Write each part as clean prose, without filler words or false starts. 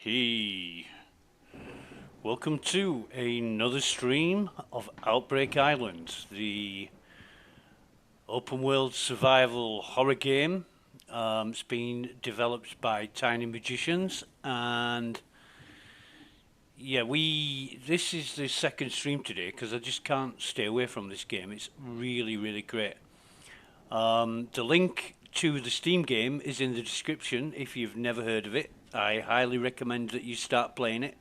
Hey, welcome to another stream of Outbreak Island, the open world survival horror game. It's been developed by Tiny Magicians, and yeah, this is the second stream today because I just can't stay away from this game. It's really, really great. The link to the Steam game is in the description if you've never heard of it. I highly recommend that you start playing it.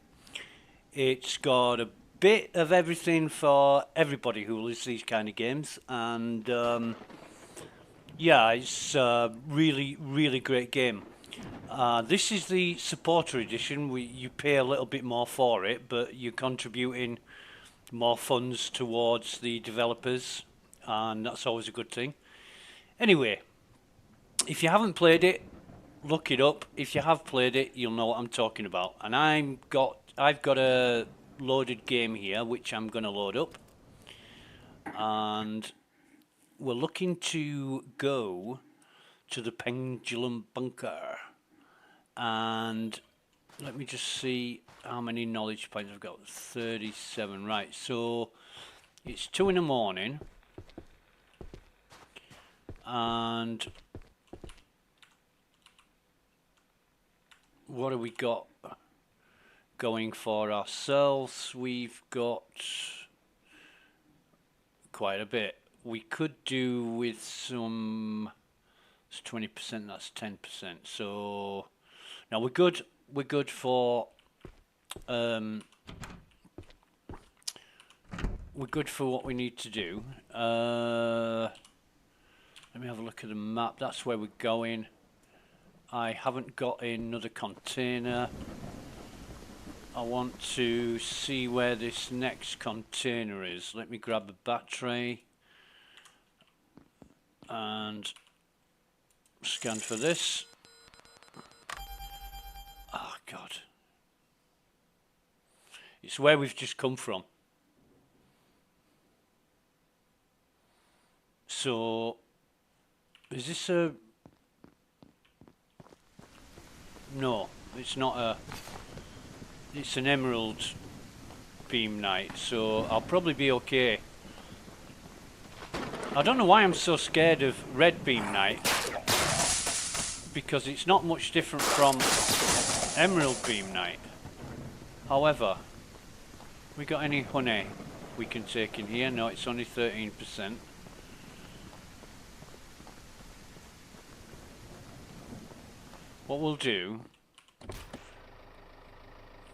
It's got a bit of everything for everybody who loves these kind of games, and yeah, it's a really, really great game. This is the supporter edition. You pay a little bit more for it, but you're contributing more funds towards the developers, and that's always a good thing. Anyway, if you haven't played it, look it up. If you have played it, you'll know what I'm talking about. And I've got a loaded game here, which I'm going to load up. And we're looking to go to the Pendulum Bunker. And let me just see how many knowledge points I've got. 37, right. So it's 2 in the morning. And what have we got going for ourselves? We've got quite a bit. We could do with some. It's 20%. That's 10%. So now we're good. We're good for. We're good for what we need to do. Let me have a look at the map. That's where we're going. I haven't got another container. I want to see where this next container is. Let me grab a battery and scan for this. Oh God. It's where we've just come from. So, is this a... No, it's not a... It's an emerald beam night, so I'll probably be okay. I don't know why I'm so scared of red beam night, because it's not much different from emerald beam night. However, we got any honey we can take in here? No, it's only 13%. What we'll do,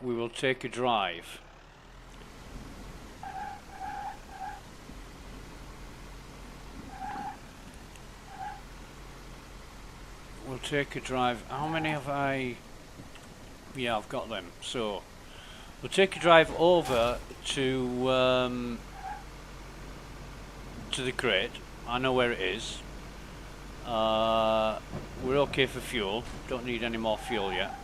we will take a drive. We'll take a drive. How many have I? Yeah, I've got them. So we'll take a drive over to the crate. I know where it is. We're okay for fuel. Don't need any more fuel yet.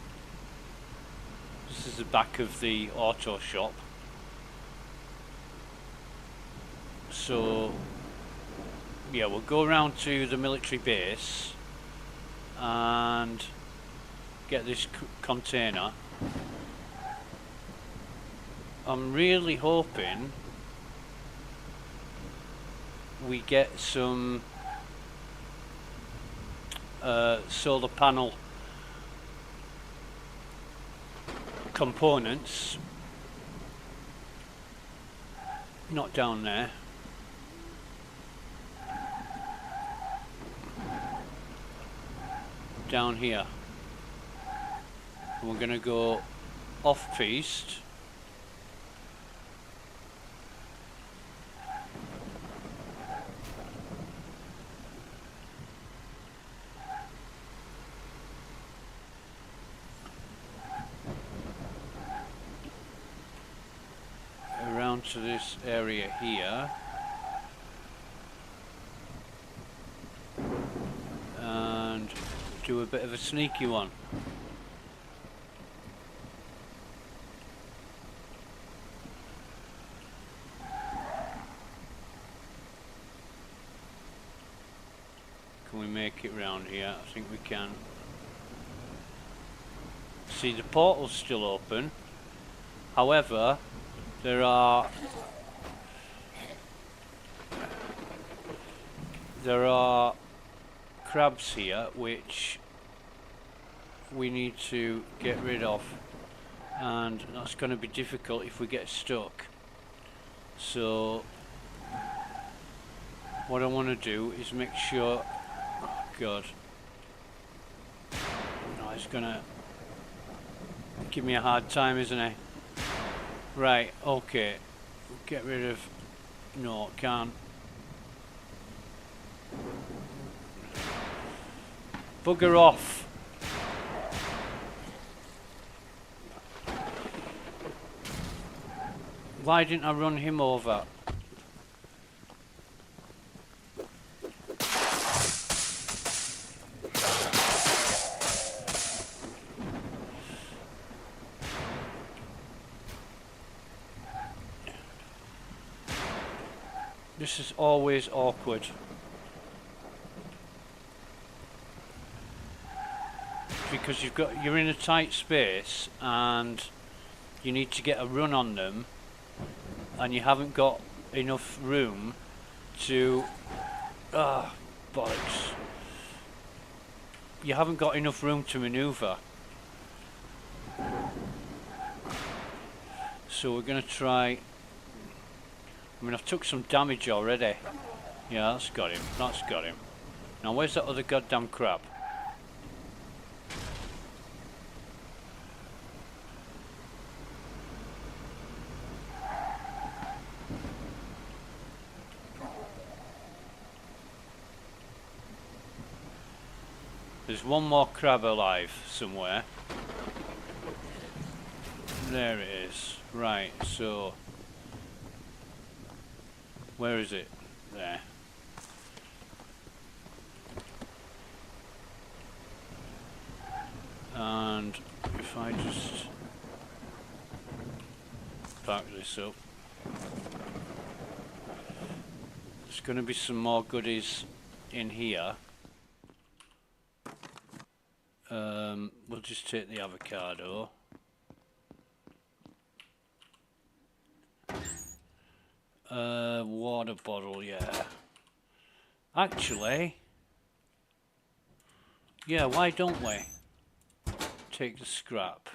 This is the back of the auto shop. So yeah, we'll go around to the military base and get this container. I'm really hoping we get some solar panel components. Not down there. Down here. We're gonna go off-piste. Around to this area here. And do a bit of a sneaky one. Can we make it round here? I think we can. see the portal's still open. However, there are crabs here which we need to get rid of, and that's going to be difficult if we get stuck. So what I want to do is make sure, oh god, no, it's gonna give me a hard time, isn't it? Right, okay, get rid of, no, can't. Bugger off. Why didn't I run him over? This is always awkward. Because you're in a tight space and you need to get a run on them, and you haven't got enough room to bollocks. You haven't got enough room to maneuver. So we're gonna try. I mean, I've took some damage already. Yeah, that's got him. That's got him. Now where's that other goddamn crab? There's one more crab alive somewhere. There it is. Right, so where is it? There. And if I just back this up, there's going to be some more goodies in here. We'll just take the avocado. Water bottle, yeah. Actually, yeah, why don't we take the scrap?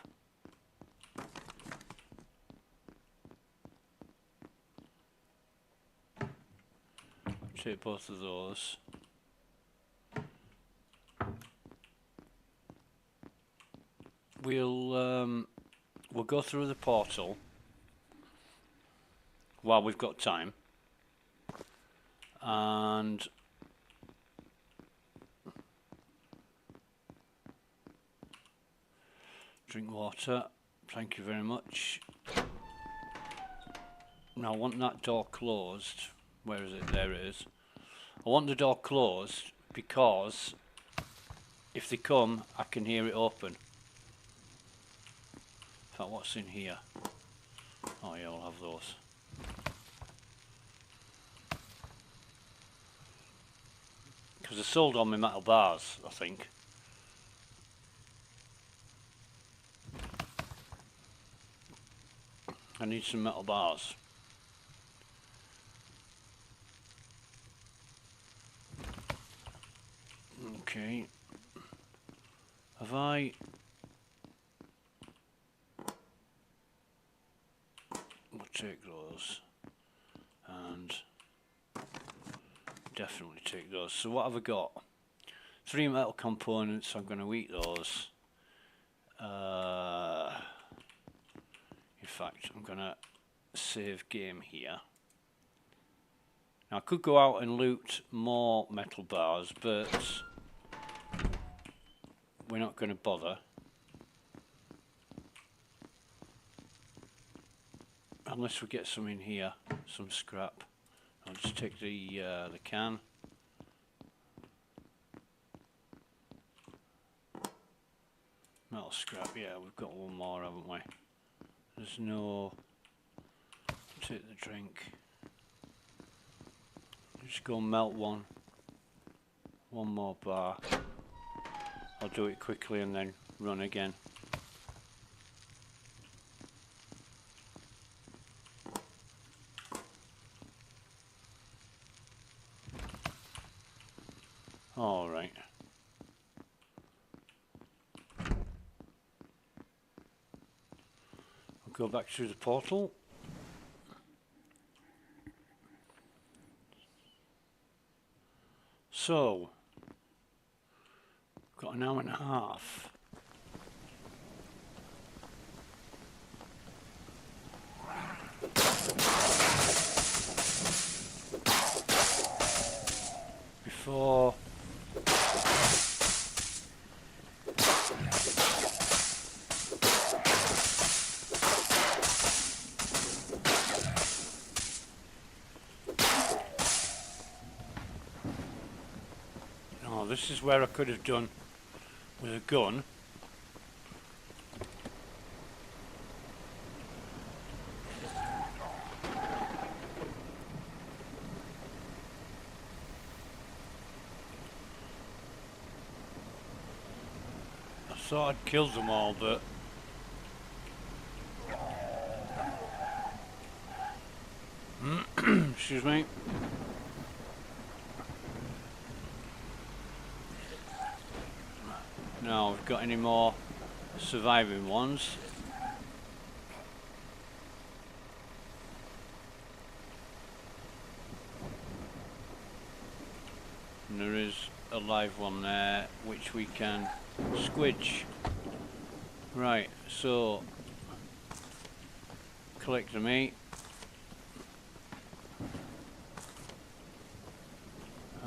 Take both of those. We'll go through the portal while we've got time, and drink water. Thank you very much. Now I want that door closed. Where is it? There it is. I want the door closed because if they come, I can hear it open. In fact, what's in here? Oh yeah, I'll have those. Because I sold all my metal bars, I think. I need some metal bars. Okay. Have I... We'll take those. And... definitely take those. So what have I got? 3 metal components. I'm going to eat those. In fact, I'm going to save game here. Now I could go out and loot more metal bars, but we're not going to bother. Unless we get some in here, some scrap. I'll just take the can. Metal scrap, yeah, we've got one more, haven't we? There's no... Take the drink. Just go melt one more bar. I'll do it quickly and then run again. Go back through the portal. So, got an hour and a half. Before oh, this is where I could have done with a gun. I thought I'd killed them all, but excuse me. Now, we've got any more surviving ones? And there is a live one there, which we can squidge. Right, so collect the meat.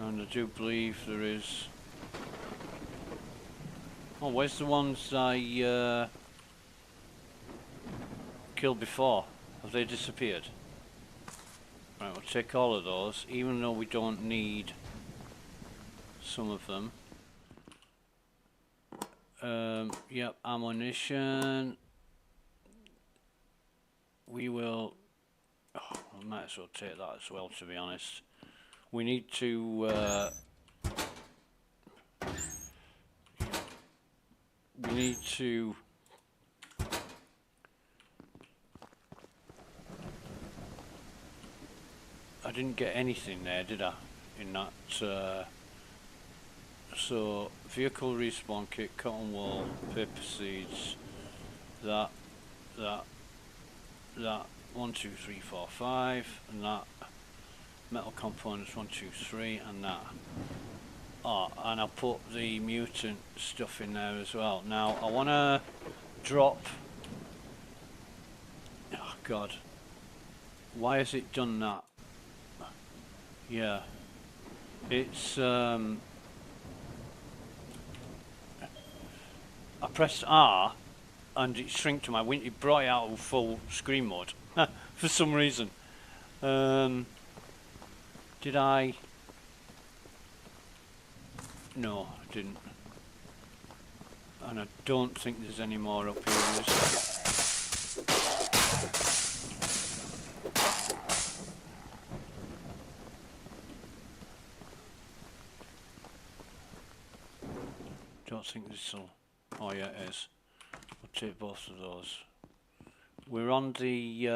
And I do believe there is... Oh, where's the ones I killed before? Have they disappeared? Right, we'll take all of those, even though we don't need some of them. Yep, ammunition. We will... Oh, I might as well take that as well, to be honest. We need to... we need to... I didn't get anything there, did I? In that... So, vehicle respawn kit, cotton wool, paper seeds, that, 1, 2, 3, 4, 5, and that, metal components, 1, 2, 3, and that. Oh, and I'll put the mutant stuff in there as well. Now, I want to drop... Oh, God. Why has it done that? Yeah. It's, I pressed R and it shrinked to my win. It brought it out of full screen mode for some reason. Did I? No, I didn't. And I don't think there's any more up here. Is there? Don't think this will... Oh yeah, it is. We'll take both of those. We're on the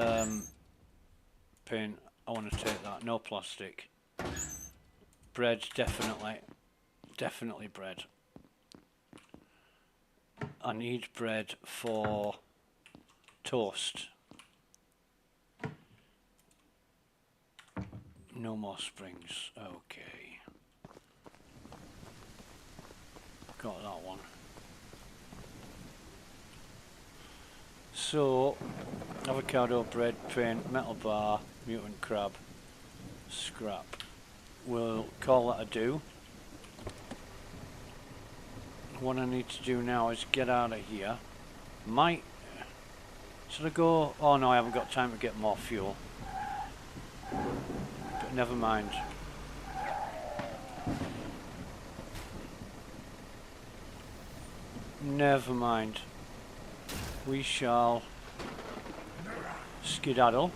paint. I want to take that. No plastic. Bread, definitely. Definitely bread. I need bread for toast. No more springs. Okay. Got that one. So, avocado, bread, paint, metal bar, mutant crab, scrap. We'll call that a do. What I need to do now is get out of here. Should I go? Oh no, I haven't got time to get more fuel. But never mind. Never mind. We shall skedaddle.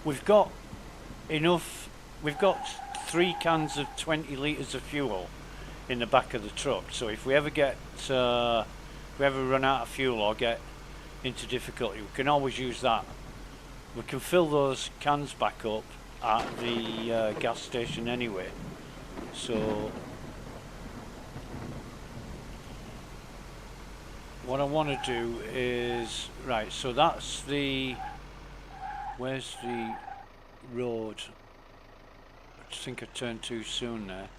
we've got enough. We've got 3 cans of 20 litres of fuel in the back of the truck. So if we ever get, if we ever run out of fuel or get into difficulty, we can always use that. We can fill those cans back up at the gas station anyway. So what I want to do is, right, so that's the, where's the road? I think I turned too soon there.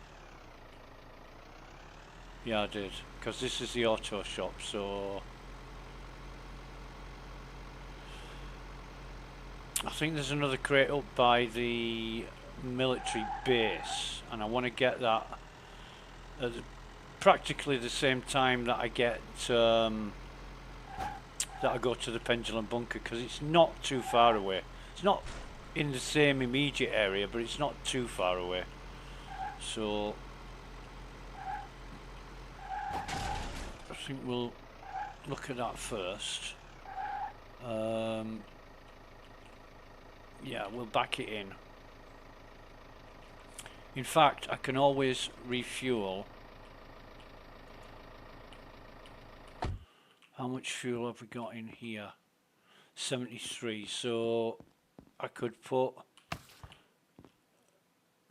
Yeah, I did, because this is the auto shop, so I think there's another crate up by the military base, and I want to get that at practically the same time that I get that I go to the Pendulum Bunker, because it's not too far away. It's not in the same immediate area, but it's not too far away. So I think we'll look at that first. Yeah, we'll back it in. In fact, I can always refuel. How much fuel have we got in here? 73. So I could put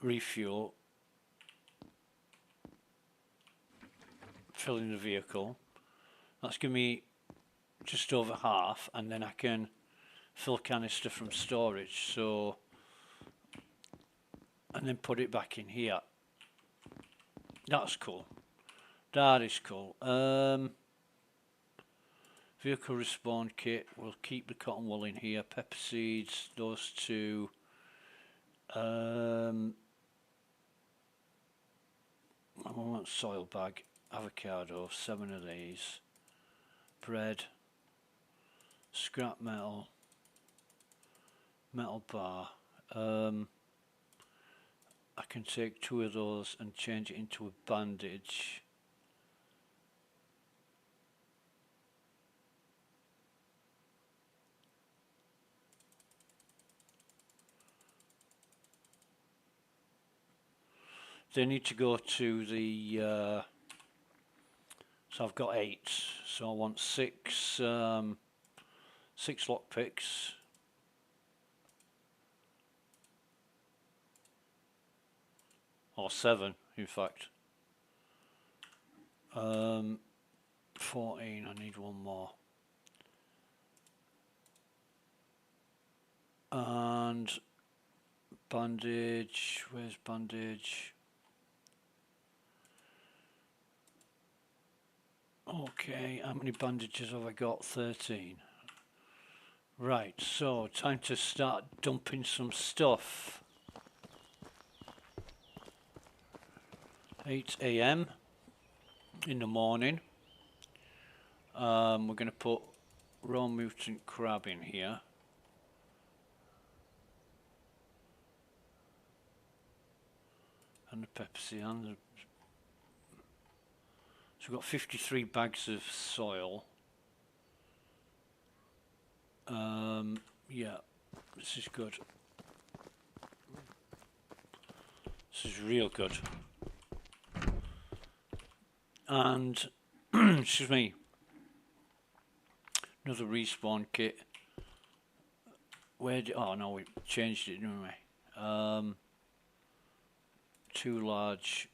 refuel, fill in the vehicle. That's give me just over half, and then I can fill canister from storage. So, and then put it back in here. That's cool. That is cool. Vehicle respawn kit. We'll keep the cotton wool in here. Pepper seeds. Those 2. I want soil bag. Avocado. 7 of these. Bread. Scrap metal. Metal bar. I can take 2 of those and change it into a bandage. They need to go to the so I've got 8, so I want 6 6 lock picks. Or 7, in fact. 14, I need 1 more. And bandage, where's bandage? Okay, how many bandages have I got? 13. Right, so time to start dumping some stuff. 8 AM in the morning. We're going to put raw mutant crab in here. And the Pepsi and the, so we've got 53 bags of soil. Yeah, this is good. This is real good. And excuse me, another respawn kit. Where did, oh no, we changed it, didn't we? 2 large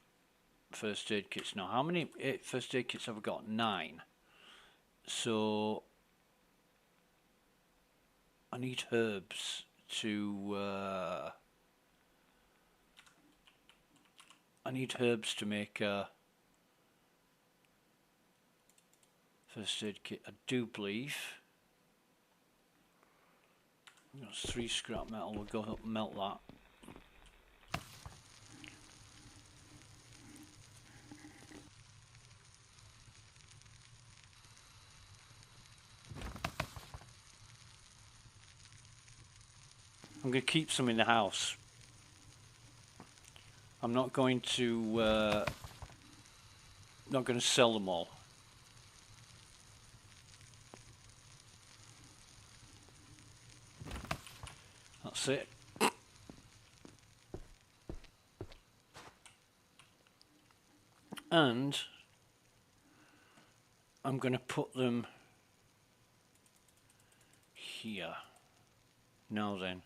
first aid kits. Now, how many first aid kits have I got? 9. So I need herbs to make a first aid kit. I do believe that's 3 scrap metal. We'll go up and melt that. I'm going to keep some in the house. I'm not going to sell them all. That's That's it. And I'm going to put them here. Now then,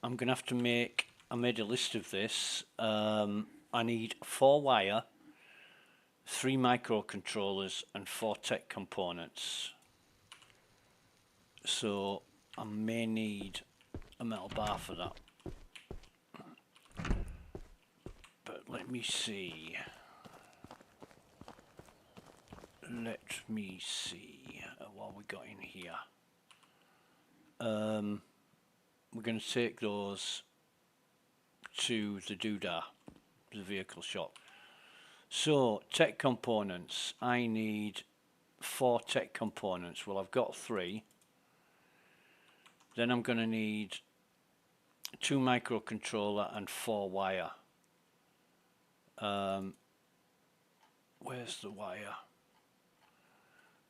I'm going to have to make, I made a list of this. I need 4 wire, 3 microcontrollers and 4 tech components. So I may need a metal bar for that. But let me see. Let me see what we got in here. We're going to take those to the doodah, the vehicle shop. So tech components, I need 4 tech components. Well, I've got 3. Then I'm going to need 2 microcontroller and 4 wire. Where's the wire?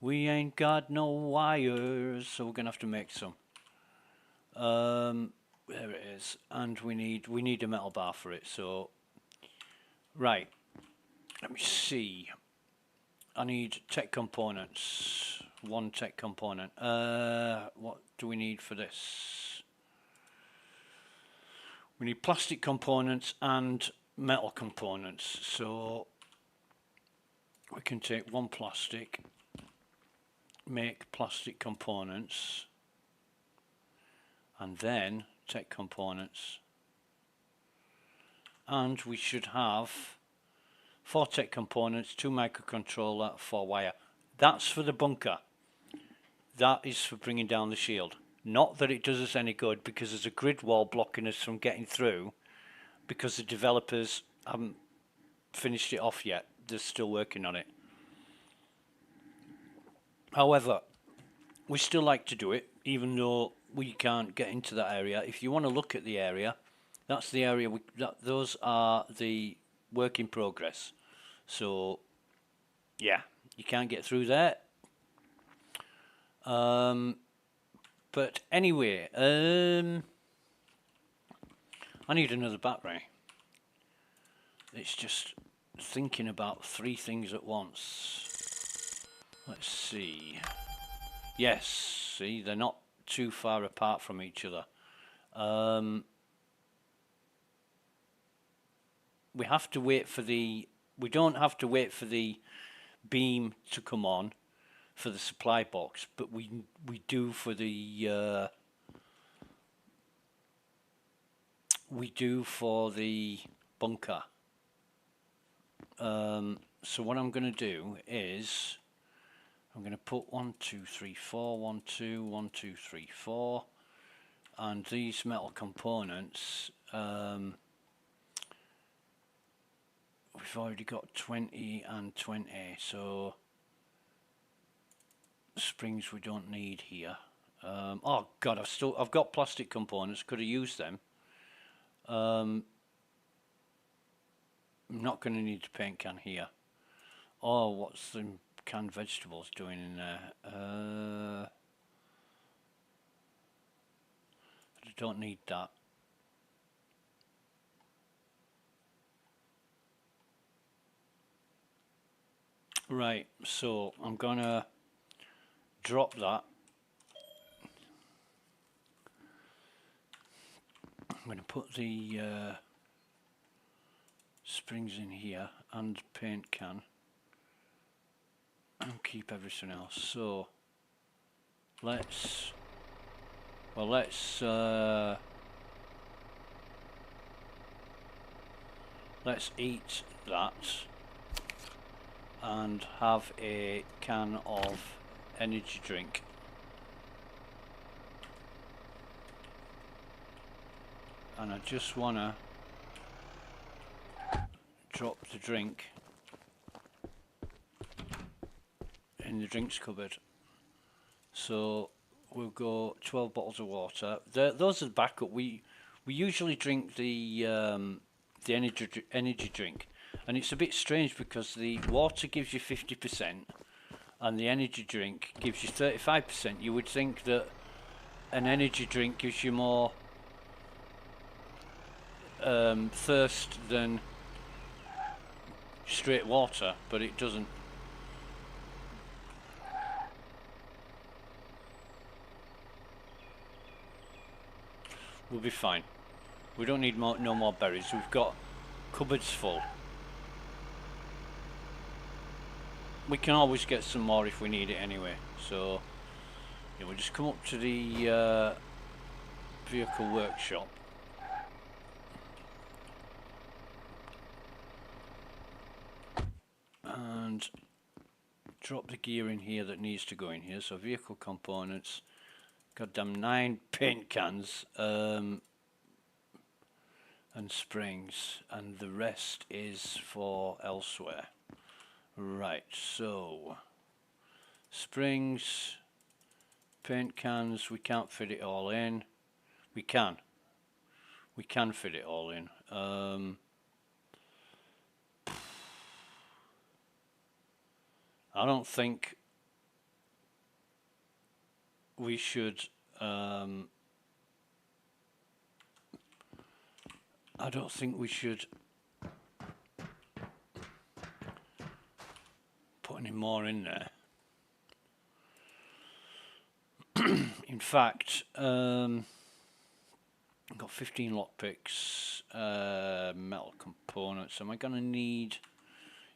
We ain't got no wires, so we're gonna have to make some. There it is, and we need a metal bar for it. So, right, let me see. I need tech components. 1 tech component. What do we need for this? We need plastic components and metal components. So we can take 1 plastic, make plastic components, and then tech components, and we should have 4 tech components, 2 microcontroller, 4 wire. That's for the bunker. That is for bringing down the shield. Not that it does us any good, because there's a grid wall blocking us from getting through, because the developers haven't finished it off yet. They're still working on it. However, we still like to do it, even though we can't get into that area. If you want to look at the area, that's the area those are the work in progress. So yeah, you can't get through there. But anyway, I need another battery. It's just thinking about 3 things at once. Let's see. Yes, see, they're not too far apart from each other. We have to wait for the, we don't have to wait for the beam to come on for the supply box, but we do for the bunker. So what I'm going to do is I'm going to put 1, 2, 3, 4, 1, 2, 1, 2, 3, 4, and these metal components. We've already got 20 and 20, so springs we don't need here. Oh God, I've got plastic components. Could have used them. I'm not going to need a paint can here. Oh, what's the canned vegetables doing in there? I don't need that. Right, so I'm gonna drop that. I'm gonna put the springs in here and paint can and keep everything else. So let's eat that and have a can of energy drink. And I just wanna drop the drink in the drinks cupboard. So we'll go 12 bottles of water. Those are the backup. We usually drink the energy drink, and it's a bit strange because the water gives you 50% and the energy drink gives you 35%. You would think that an energy drink gives you more thirst than straight water, but it doesn't. We'll be fine. We don't need no more berries. We've got cupboards full. We can always get some more if we need it anyway. So yeah, we'll just come up to the vehicle workshop. And drop the gear in here that needs to go in here. So vehicle components, goddamn 9 paint cans and springs, and the rest is for elsewhere. Right, so springs, paint cans, we can't fit it all in. We can fit it all in. I don't think we should put any more in there. In fact, I've got 15 lockpicks, metal components. Am I gonna need?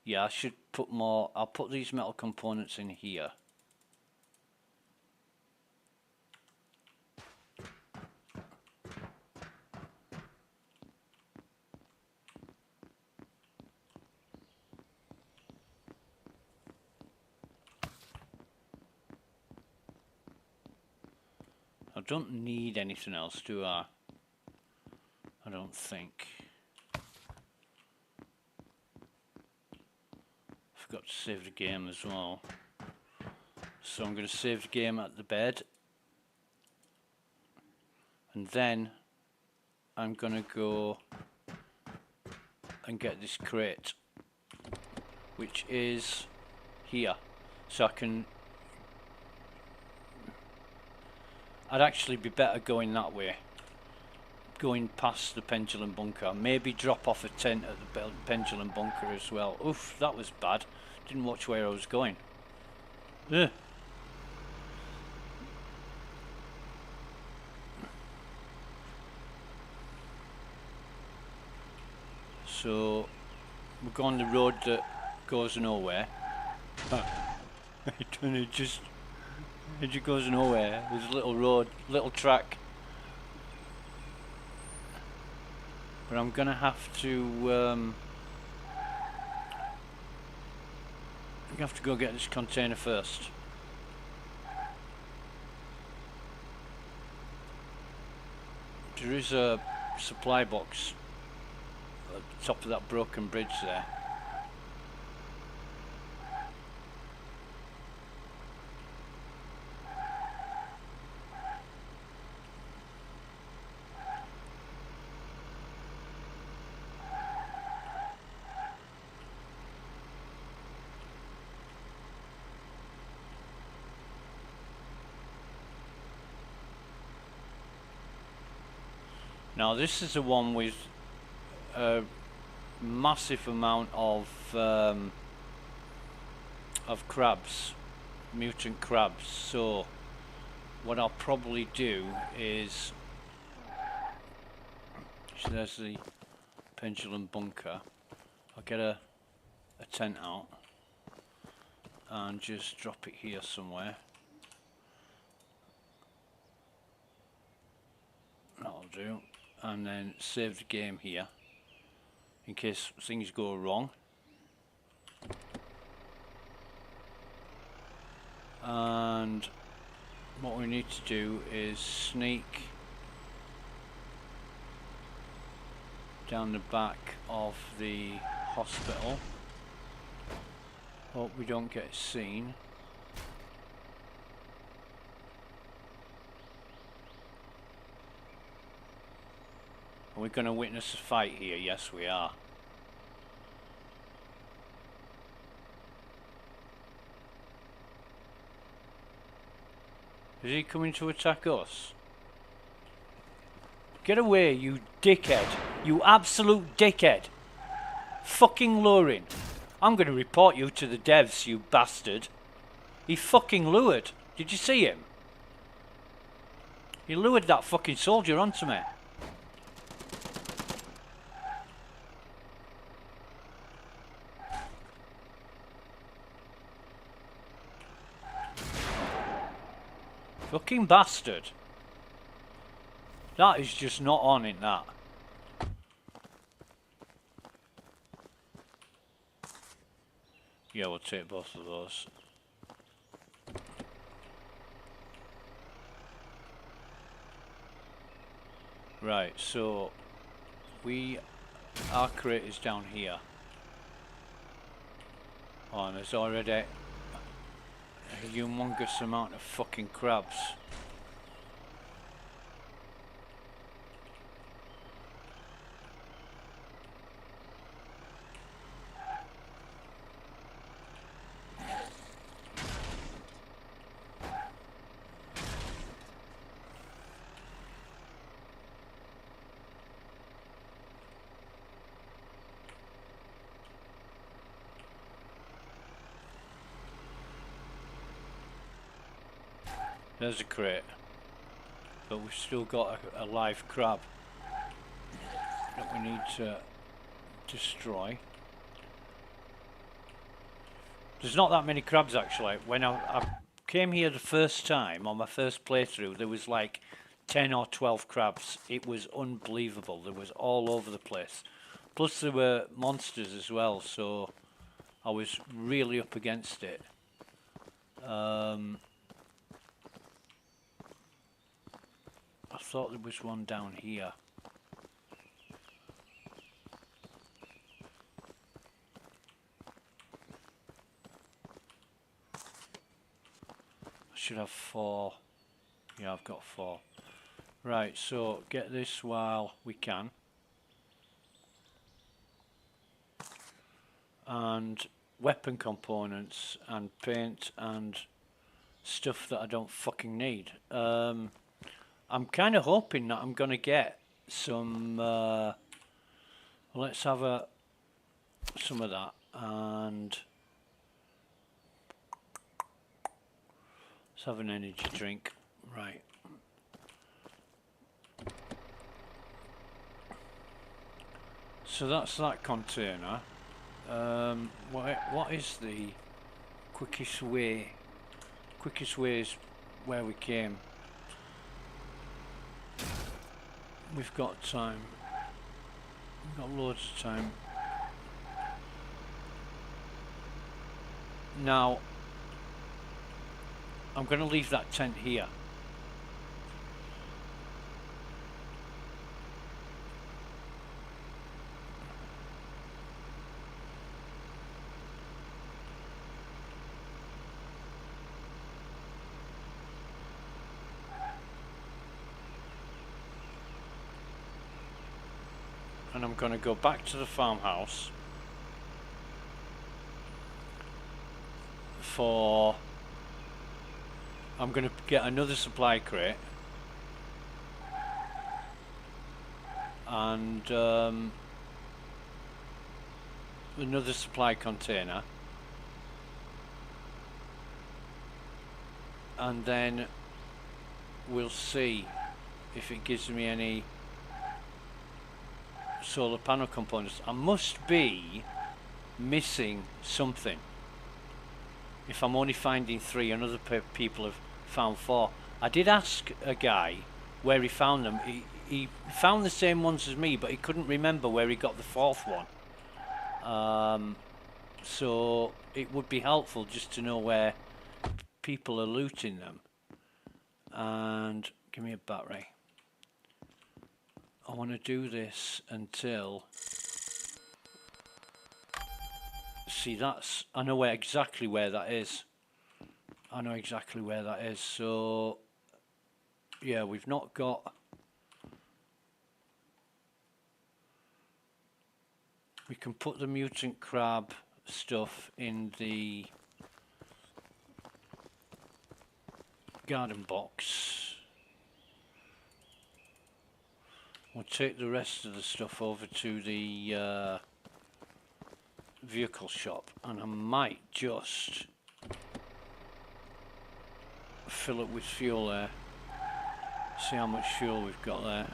Yeah, I should put more. I'll put these metal components in here. I don't need anything else, do I? I don't think. Forgot to save the game as well. So I'm going to save the game at the bed. And then I'm going to go and get this crate, which is here. So I can... I'd actually be better going that way, going past the pendulum bunker. Maybe drop off a tent at the pendulum bunker as well. Oof, that was bad. Didn't watch where I was going. Ugh. So we're going the road that goes nowhere. It just goes nowhere. There's a little road, little track. But I'm gonna have to go get this container first. There is a supply box at the top of that broken bridge there. Now this is the one with a massive amount of crabs, mutant crabs. So what I'll probably do is, so there's the pendulum bunker. I'll get a tent out and just drop it here somewhere. That'll do. And then save the game here in case things go wrong. And what we need to do is sneak down the back of the hospital. Hope we don't get seen. Are we going to witness a fight here? Yes, we are. Is he coming to attack us? Get away, you dickhead. You absolute dickhead. Fucking luring. I'm going to report you to the devs, you bastard. He fucking lured. Did you see him? He lured that fucking soldier onto me. Fucking bastard. That is just not on in that. Yeah, we'll take both of those. Right, so our crate is down here. Oh, and there's already a humongous amount of fucking crabs. There's a crate, but we've still got a live crab that we need to destroy. There's not that many crabs actually. When I came here the first time on my first playthrough, there was like 10 or 12 crabs. It was unbelievable. There was all over the place. Plus there were monsters as well, so I was really up against it. I thought there was one down here. I should have 4. Yeah, I've got 4. Right, so get this while we can. And weapon components and paint and stuff that I don't fucking need. I'm kind of hoping that I'm going to get some, let's have some of that, and let's have an energy drink. Right. So that's that container. What is the quickest way? Quickest way is where we came. We've got time. We've got loads of time. Now, I'm going to leave that tent here. And I'm going to go back to the farmhouse for... I'm going to get another supply crate and another supply container, and then we'll see if it gives me any solar panel components. I must be missing something if I'm only finding 3 and other people have found 4. I did ask a guy where he found them. He found the same ones as me, but he couldn't remember where he got the 4th one. So it would be helpful just to know where people are looting them. And give me a battery. I want to do this until... See, that's... I know exactly where that is. I know exactly where that is. So, yeah, we've not got... We can put the mutant crab stuff in the garden box. We'll take the rest of the stuff over to the vehicle shop, and I might just fill it with fuel there. See how much fuel we've got there.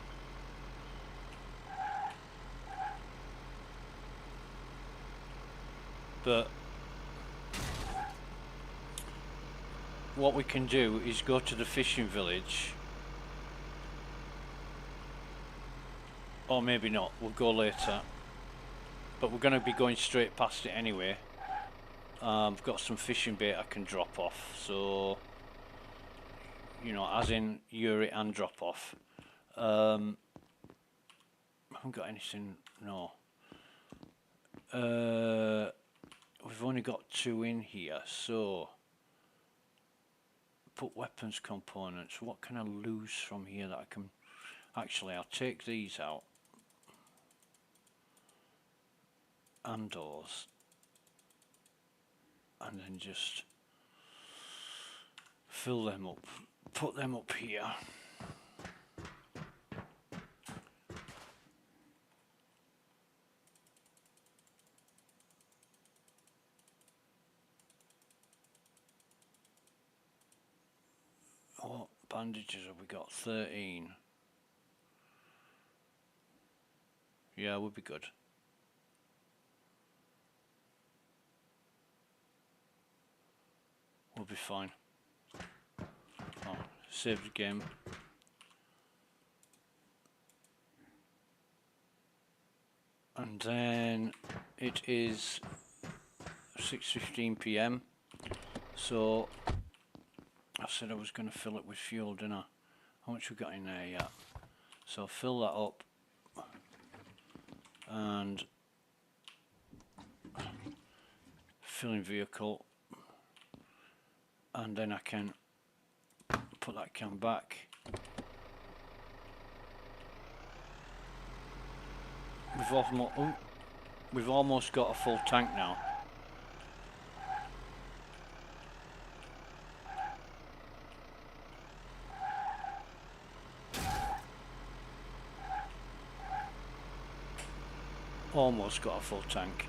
But what we can do is go to the fishing village, or maybe not, we'll go later, but we're going to be going straight past it anyway. I've got some fishing bait I can drop off, so you know, as in Yuri and drop off. I haven't got anything, no. We've only got 2 in here, so put weapons components. What can I lose from here that I can... Actually, I'll take these out. And doors. And then just fill them up. Put them up here. What bandages have we got? 13. Yeah, we'll be good. We'll be fine. Oh, save the game. And then it is 6:15 PM. So I said I was going to fill it with fuel, didn't I? How much we got in there yet? So fill that up and fill in vehicle, and then I can put that can back. We've almost got a full tank now. Almost got a full tank.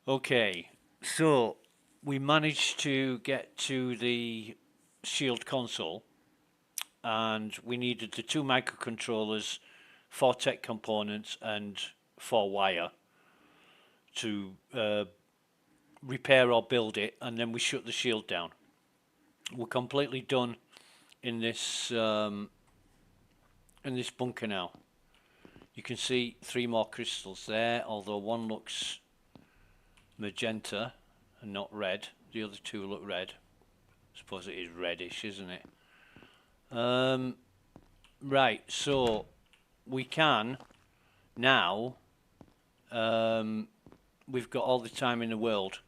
Okay, so we managed to get to the Shield console, and we needed the two microcontrollers, 4 tech components, and 4 wire to repair or build it, and then we shut the shield down. We're completely done in this bunker now. You can see 3 more crystals there, although one looks magenta and not red. The other 2 look red. I suppose it is reddish, isn't it? Right, so we can now, we've got all the time in the world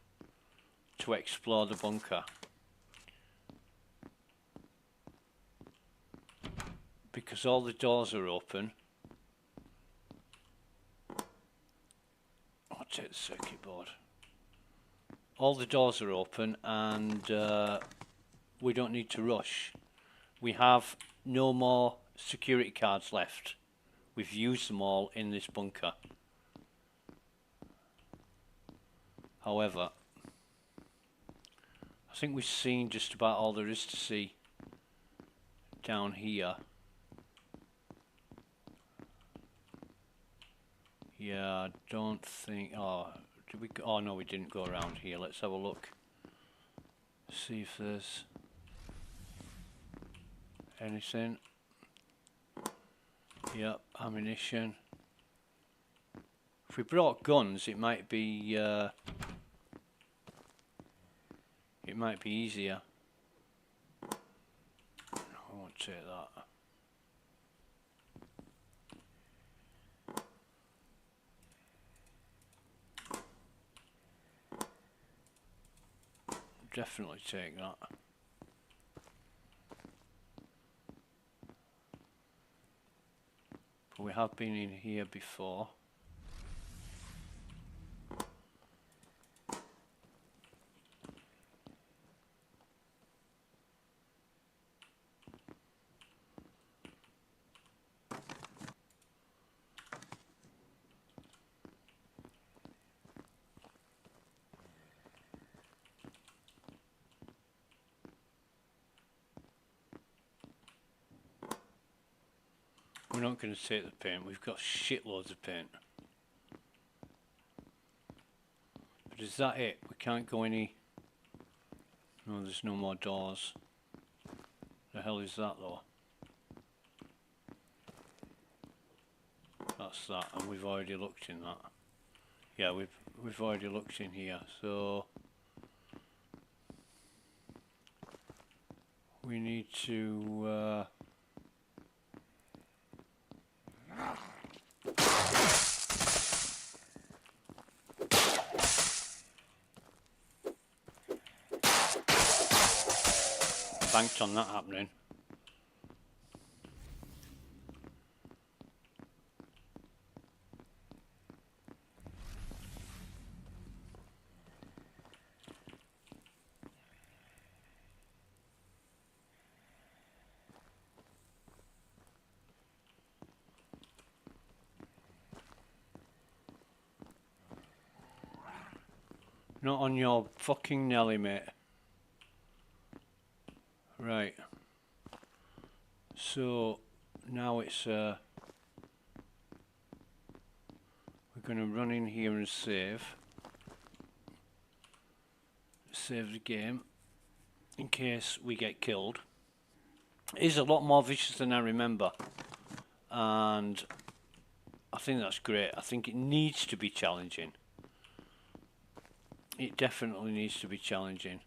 to explore the bunker. Because all the doors are open. I'll take the circuit board. All the doors are open, and we don't need to rush. We have no more security cards left. We've used them all in this bunker. However, I think we've seen just about all there is to see down here. Yeah, I don't think... Oh, did we go? Oh no, we didn't go around here. Let's have a look. See if there's anything. Yep, ammunition. If we brought guns, it might be easier. I won't take that. Definitely take that. But we have been in here before. We're not going to take the paint. We've got shitloads of paint. But is that it? We can't go any... No, there's no more doors. The hell is that though? That's that, and we've already looked in that. Yeah, we've already looked in here, so we need to banked on that happening. Not on your fucking Nelly, mate. Right. So now it's we're going to run in here and save the game in case we get killed. It is a lot more vicious than I remember, and I think that's great. I think it needs to be challenging. It definitely needs to be challenging.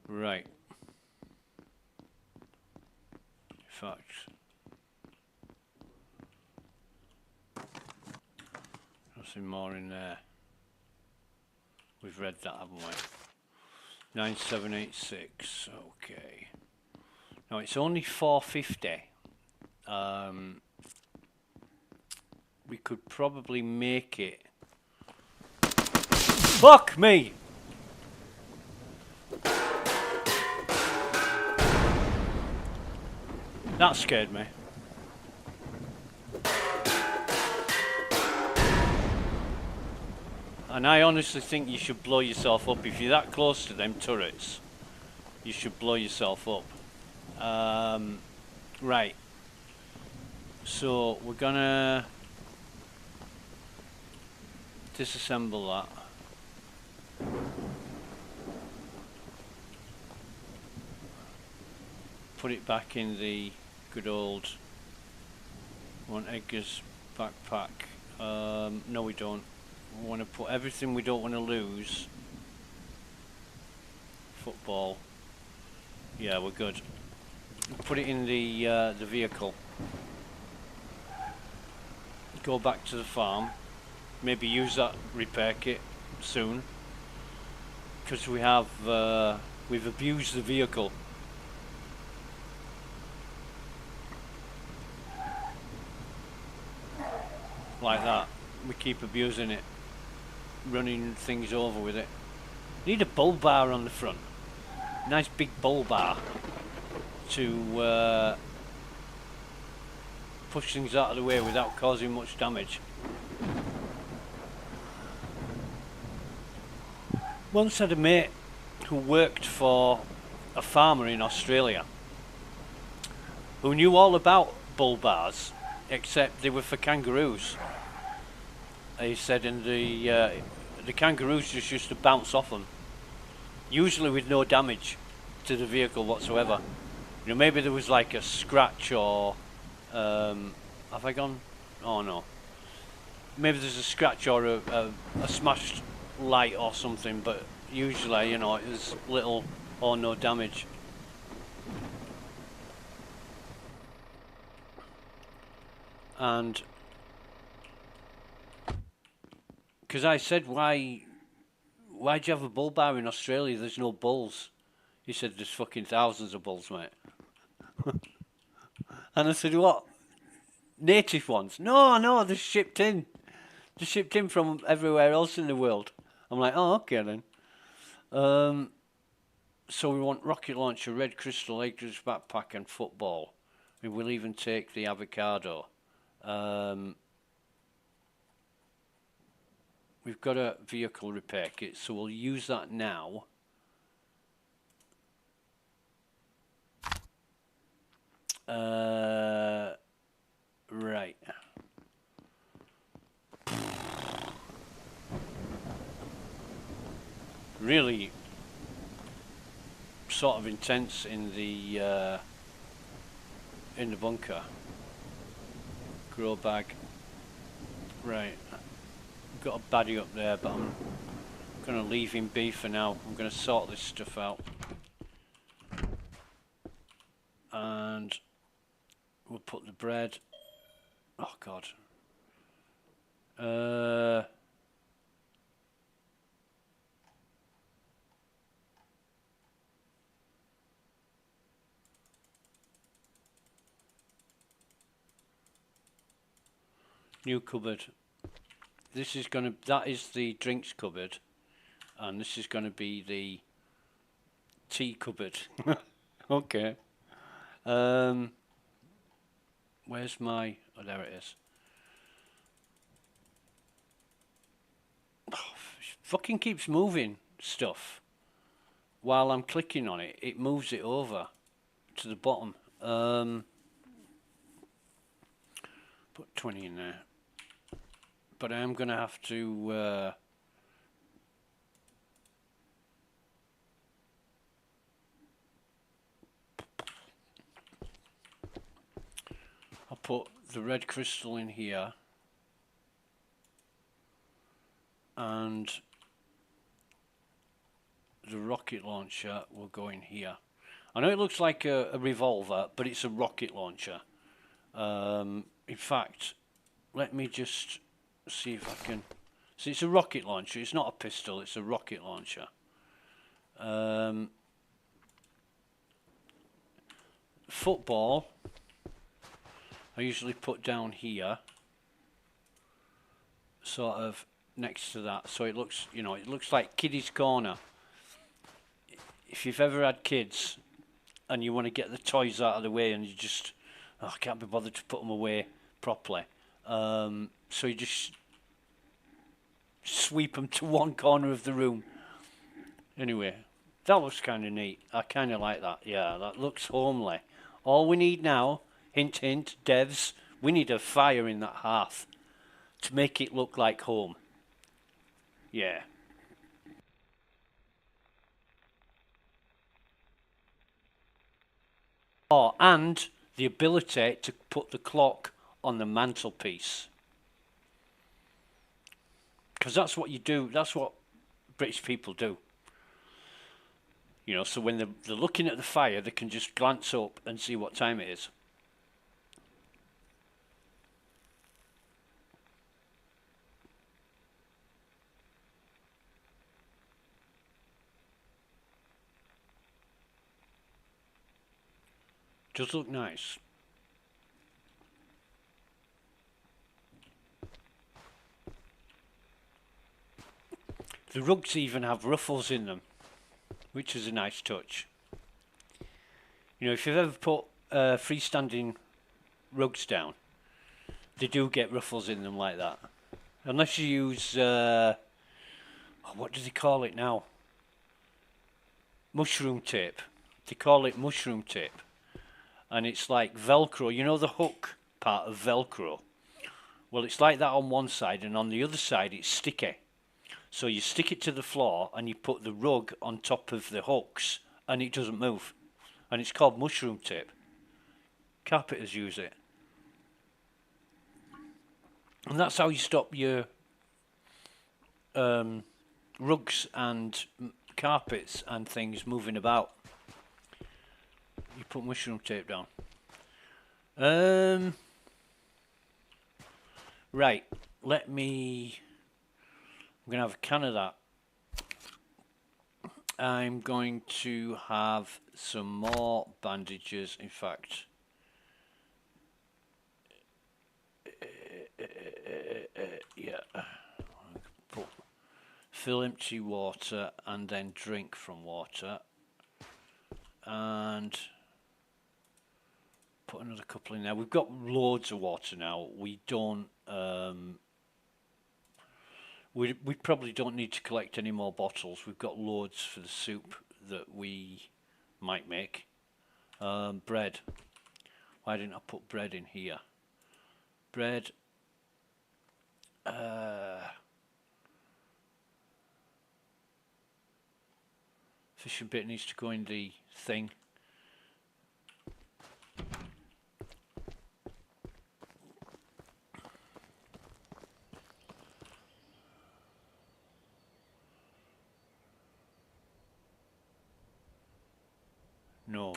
Right. In fact, nothing more in there. We've read that, haven't we? 9786. Okay. Now it's only 450. We could probably make it. Fuck me! That scared me. And I honestly think you should blow yourself up. If you're that close to them turrets, you should blow yourself up. Right. So we're gonna disassemble that. Put it back in the good old Edgar's backpack. No, we don't. We want to put everything we don't want to lose. Football. Yeah, we're good. Put it in the vehicle. Go back to the farm. Maybe use that repair kit soon, because we have we've abused the vehicle. Like that. We keep abusing it, running things over with it. Need a bull bar on the front. Nice big bull bar to push things out of the way without causing much damage. Once had a mate who worked for a farmer in Australia who knew all about bull bars, except they were for kangaroos. He said, and the kangaroos just used to bounce off them, usually with no damage to the vehicle whatsoever. You know, maybe there was like a scratch or have I gone? Oh no. Maybe there's a scratch or a smashed light or something, but usually, you know, there's little or no damage. And because I said, why'd you have a bull bar in Australia? There's no bulls. He said, there's fucking thousands of bulls, mate. And I said, what? Native ones? No, they're shipped in. They're shipped in from everywhere else in the world. I'm like, oh, okay then. So we want rocket launcher, red crystal, Edgar's backpack, and football. And we'll even take the avocado. We've got a vehicle repair kit, so we'll use that now. Right. Really sort of intense in the bunker. Grow bag. Right. Got a baddie up there, but I'm gonna leave him be for now. I'm gonna sort this stuff out. And we'll put the bread. Oh god. New cupboard. That is the drinks cupboard, and this is gonna be the tea cupboard. Okay. Where's my? Oh, there it is. Oh, fucking keeps moving stuff while I'm clicking on it. It moves it over to the bottom. Put 20 in there. But I am going to have to I'll put the red crystal in here and the rocket launcher will go in here. I know it looks like a revolver, but it's a rocket launcher. In fact, let me just see if I can. See, it's a rocket launcher. It's not a pistol. It's a rocket launcher. Football, I usually put down here, sort of next to that, so it looks, you know, it looks like kiddies' corner. If you've ever had kids and you want to get the toys out of the way and you just I can't be bothered to put them away properly. So you just sweep them to one corner of the room. Anyway, that looks kind of neat. I kind of like that. Yeah, that looks homely. All we need now, hint hint, devs, we need a fire in that hearth to make it look like home. Yeah. Oh, and the ability to put the clock on the mantelpiece. Because that's what you do, that's what British people do. You know, so when they're looking at the fire, they can just glance up and see what time it is. Does look nice. The rugs even have ruffles in them, which is a nice touch. You know, if you've ever put freestanding rugs down, they do get ruffles in them like that. Unless you use, what do they call it now? Mushroom tape. They call it mushroom tape. And it's like Velcro. You know the hook part of Velcro? Well, it's like that on one side, and on the other side it's sticky. So you stick it to the floor and you put the rug on top of the hooks and it doesn't move. And it's called mushroom tape. Carpenters use it. And that's how you stop your rugs and carpets and things moving about. You put mushroom tape down. Right, let me... I'm going to have a can of that. I'm going to have some more bandages, in fact. Yeah. Fill empty water and then drink from water. And put another couple in there. We've got loads of water now. We don't... We probably don't need to collect any more bottles. We've got loads for the soup that we might make. Bread. Why didn't I put bread in here? Bread. Fish and bit needs to go in the thing. No,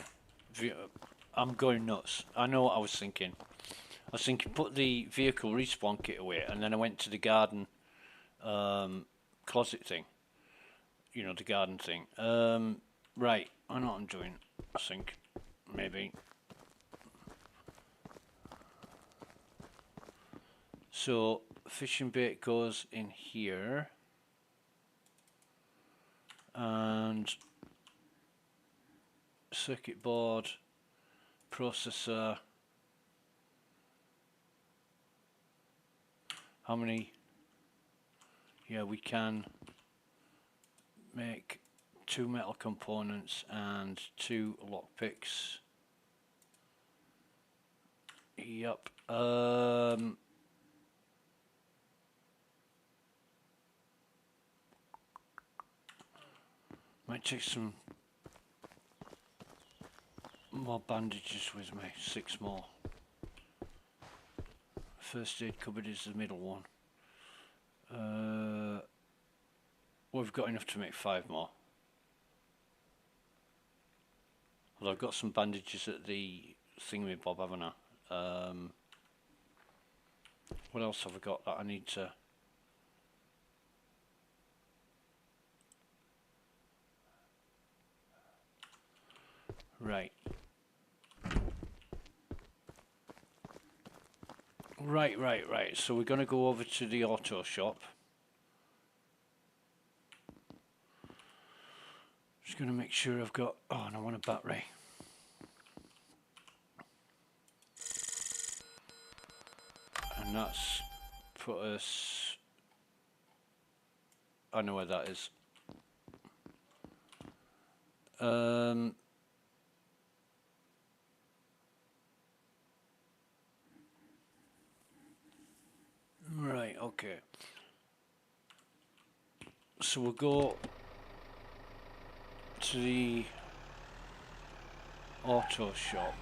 I'm going nuts. I know what I was thinking. I was thinking put the vehicle respawn kit away, and then I went to the garden closet thing. You know, the garden thing. Right, I know what I'm doing. I think, maybe. So, fishing bait goes in here. And circuit board, processor. How many? Yeah, we can make 2 metal components and 2 lockpicks. Yep. Might take some more bandages with me, 6 more. First aid cupboard is the middle one. We've got enough to make 5 more. Well, I've got some bandages at the thingamabob, haven't I? What else have I got that I need to... Right. Right. So we're going to go over to the auto shop. Just going to make sure I've got... Oh, and I want a battery. And that's put us... I know where that is. Right, okay. So we'll go to the auto shop.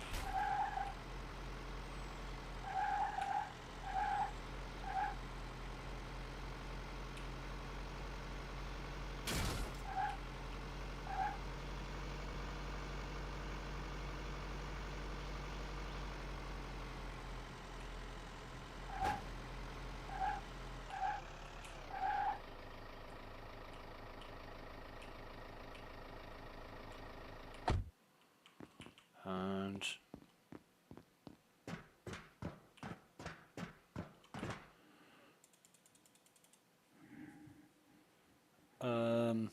And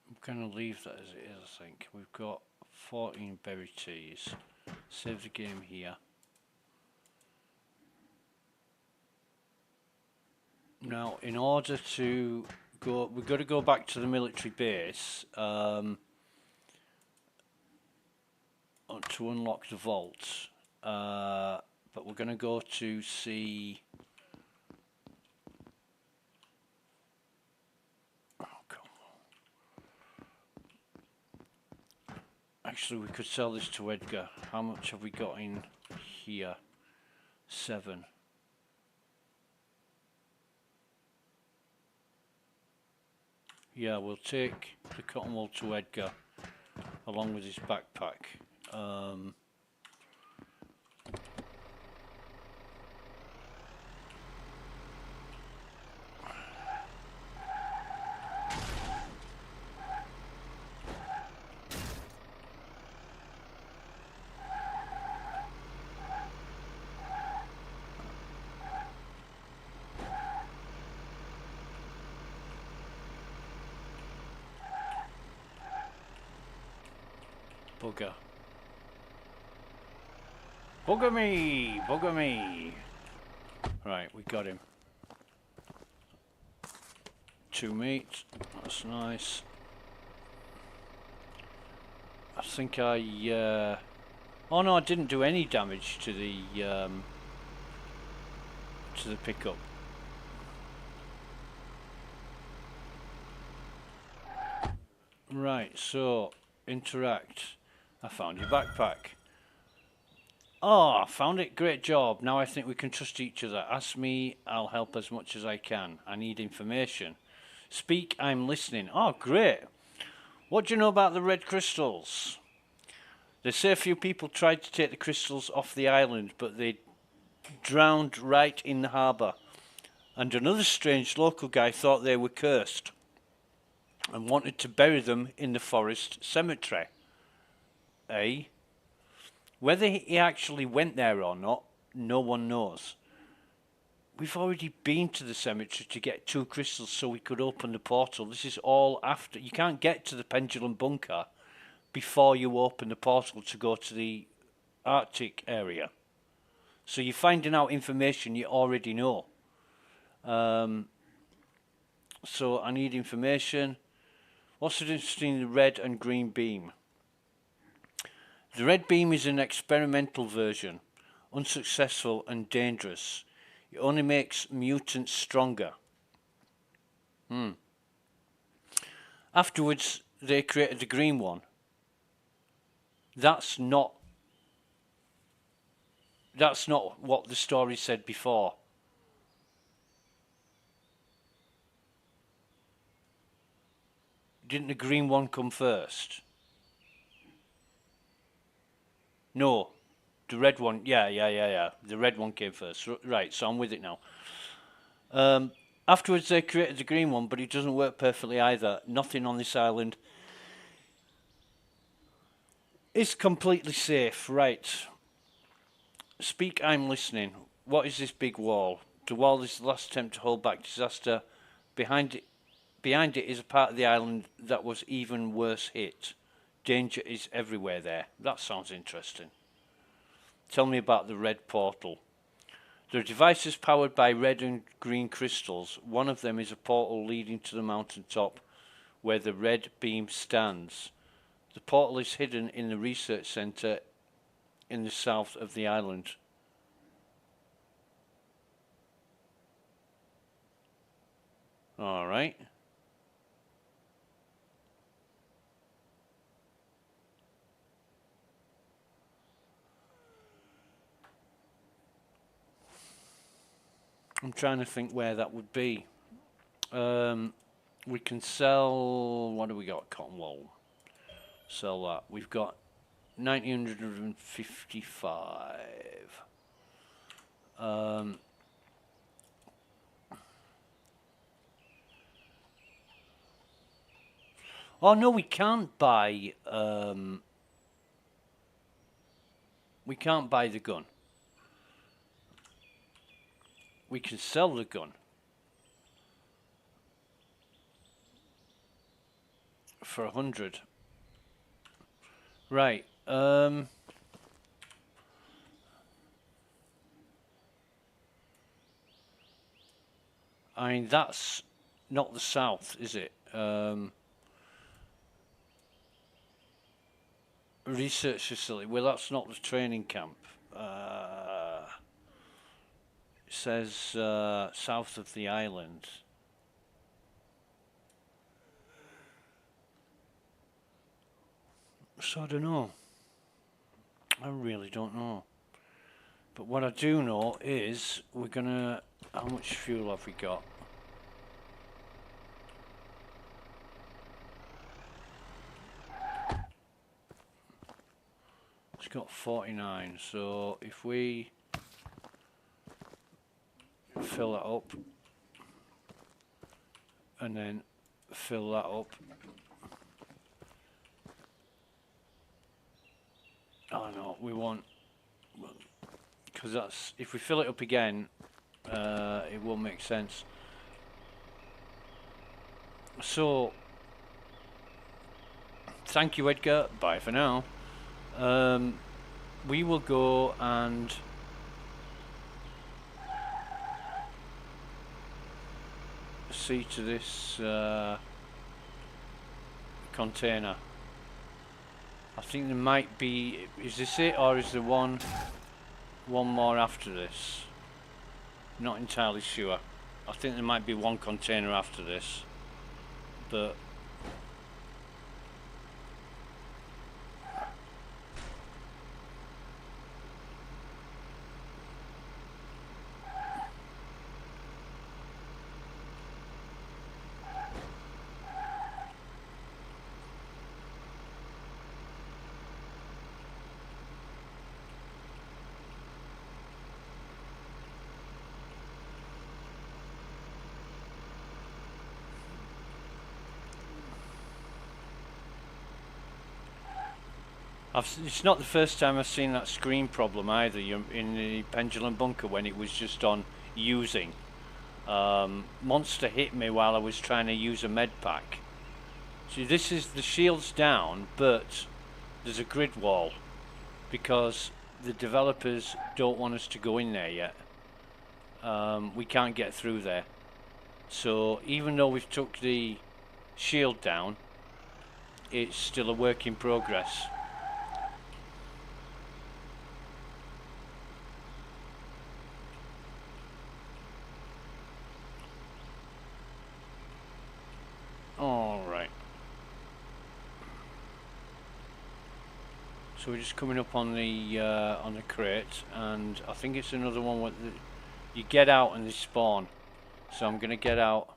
I'm going to leave that as it is, I think. We've got 14 berry teas. Save the game here. Now, in order to go, we've got to go back to the military base to unlock the vault. But we're going to go to see... Oh, come on. Actually, we could sell this to Edgar. How much have we got in here? 7. Yeah, we'll take the cotton wool to Edgar along with his backpack. Bugger. Bugger me! Bugger me! Right, we got him. 2 meat. That's nice. I think I... Oh no, I didn't do any damage to the pickup. Right, so interact. I found your backpack. Oh, I found it. Great job. Now I think we can trust each other. Ask me, I'll help as much as I can. I need information. Speak, I'm listening. Oh, great. What do you know about the red crystals? They say a few people tried to take the crystals off the island, but they drowned right in the harbour. And another strange local guy thought they were cursed and wanted to bury them in the forest cemetery. Eh? Whether he actually went there or not, no one knows. We've already been to the cemetery to get 2 crystals so we could open the portal. This is all after. You can't get to the pendulum bunker before you open the portal to go to the Arctic area. So you're finding out information you already know. So I need information. What's the difference between the red and green beam? The red beam is an experimental version, unsuccessful and dangerous. It only makes mutants stronger. Afterwards, they created the green one. That's not what the story said before. Didn't the green one come first? No, the red one, yeah. The red one came first. Right, so I'm with it now. Afterwards, they created the green one, but it doesn't work perfectly either. Nothing on this island is completely safe. Right. Speak, I'm listening. What is this big wall? The wall is the last attempt to hold back disaster. Behind it is a part of the island that was even worse hit. danger is everywhere there. That sounds interesting. Tell me about the red portal. There are devices powered by red and green crystals. One of them is a portal leading to the mountaintop where the red beam stands. The portal is hidden in the research center in the south of the island. All right. I'm trying to think where that would be. We can sell, what do we got? Cotton wool. Sell that. We've got 955. Oh no, we can't buy. We can't buy the gun. We can sell the gun for 100. Right. I mean, that's not the south, is it? Research facility. Well, that's not the training camp. It says south of the island. So I don't know. I really don't know. But what I do know is we're gonna. How much fuel have we got? It's got 49. So if we fill that up and then fill that up. Oh no, we want, because that's, if we fill it up again, it won't make sense. So, thank you, Edgar. Bye for now. We will go and see to this container. I think there might be, is this it, or is there one more after this? Not entirely sure. I think there might be one container after this, but it's not the first time I've seen that screen problem either. You're in the pendulum bunker when it was just on using. Monster hit me while I was trying to use a med pack. See, this is the shield's down, but there's a grid wall because the developers don't want us to go in there yet. We can't get through there. So even though we've took the shield down, it's still a work in progress. Alright. So we're just coming up on the crate, and I think it's another one where you get out and they spawn. So I'm gonna get out.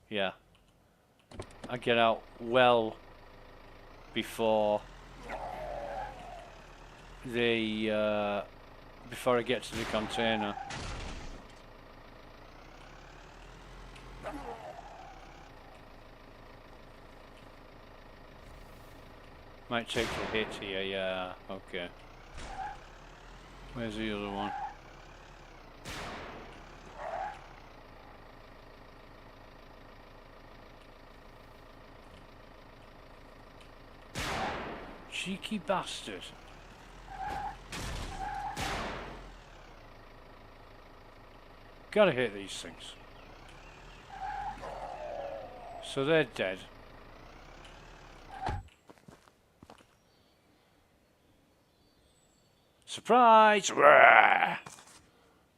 Yeah. I get out well before the before I get to the container. Might take a hit here, yeah, okay. Where's the other one? Cheeky bastard. Gotta hate these things. So they're dead. Surprise! Rah!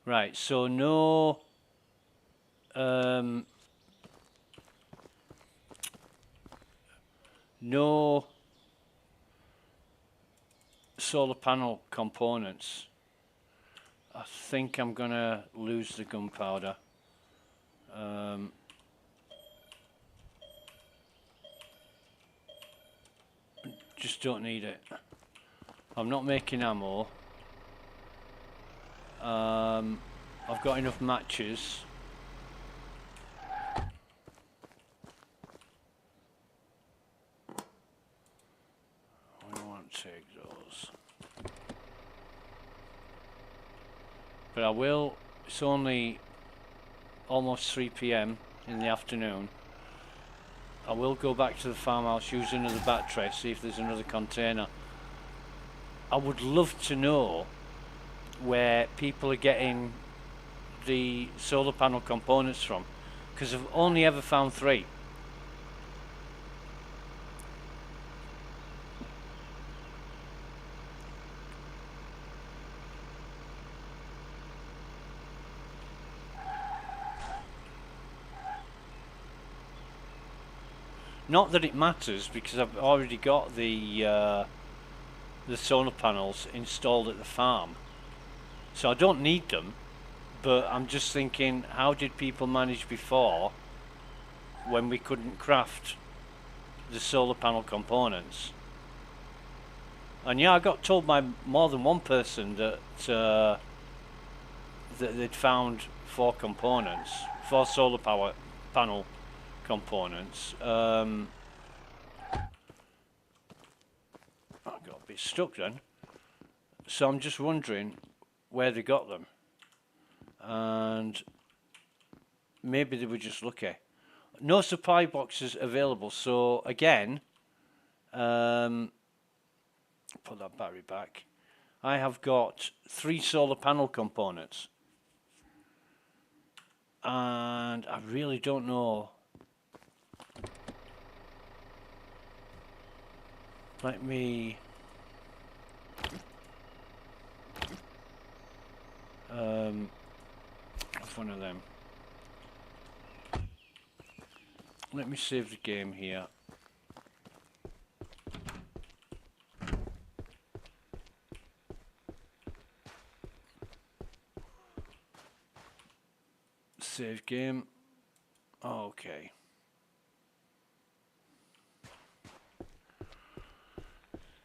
Right, so no no solar panel components. I think I'm gonna lose the gunpowder. Just don't need it. I'm not making ammo. I've got enough matches. We won't take those. But I will. It's only almost 3 PM in the afternoon. I will go back to the farmhouse, use another battery, see if there's another container. I would love to know where people are getting the solar panel components from, because I've only ever found 3. Not that it matters, because I've already got the solar panels installed at the farm, so I don't need them. But I'm just thinking, how did people manage before when we couldn't craft the solar panel components? And yeah, I got told by more than one person that that they'd found 4 components, 4 solar power panel components. I got a bit stuck then, so I'm just wondering where they got them, and maybe they were just lucky. No supply boxes available, so again, put that battery back. I have got 3 solar panel components, and I really don't know. Let me have one of them. Let me save the game here. Save game. Okay.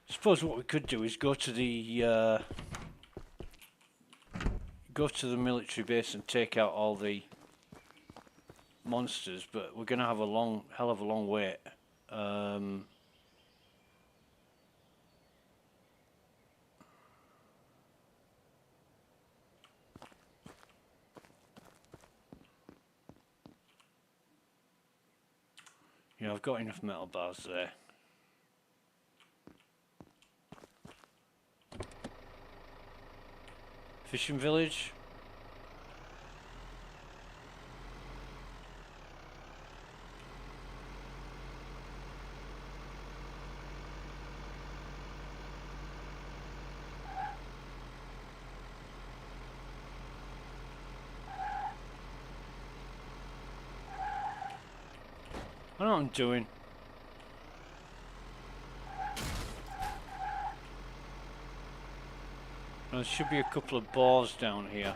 Suppose what we could do is go to the military base and take out all the monsters, but we're gonna have a hell of a long wait. Yeah, I've got enough metal bars there. Fishing village. I know what I'm doing. There should be a couple of bars down here.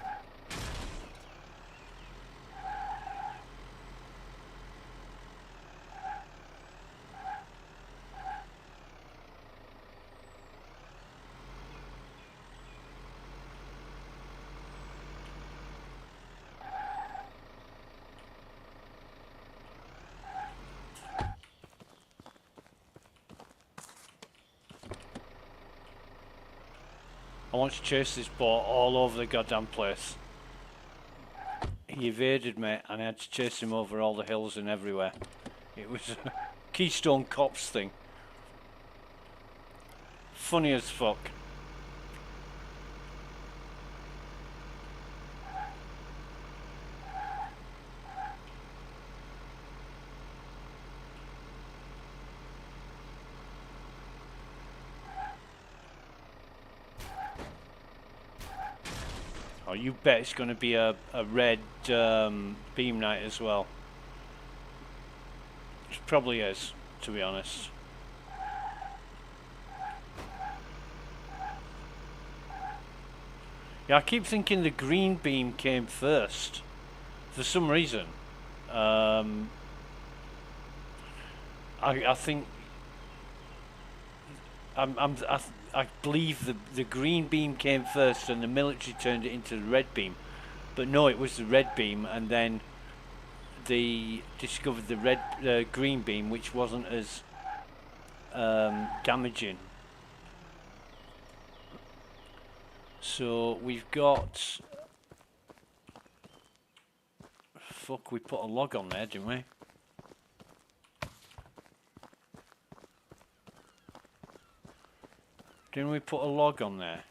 I want to chase this boat all over the goddamn place. He evaded me and I had to chase him over all the hills and everywhere. It was a Keystone Cops thing. Funny as fuck. Oh, you bet it's going to be a red beam knight as well. It probably is, to be honest. Yeah, I keep thinking the green beam came first, for some reason. I think I believe the green beam came first, and the military turned it into the red beam. But no, it was the red beam, and then they discovered the green beam, which wasn't as damaging. So we've got. Fuck, we put a log on there, didn't we? Didn't we put a log on there?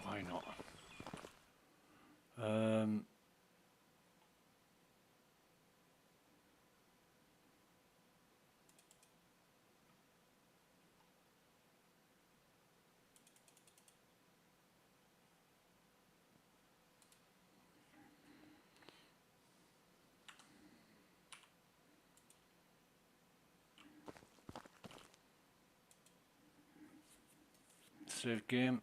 Why not? Save game.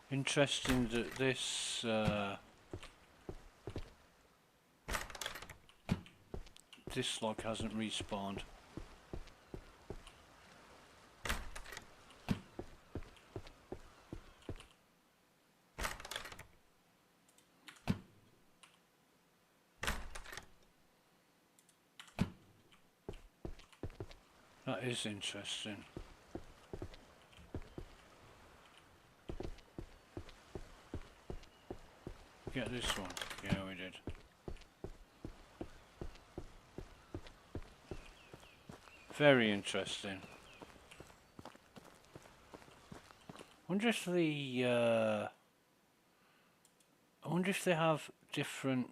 Interesting that this this log hasn't respawned. That is interesting. Get this one. Yeah, we did. Very interesting. Wonder if the I wonder if they have different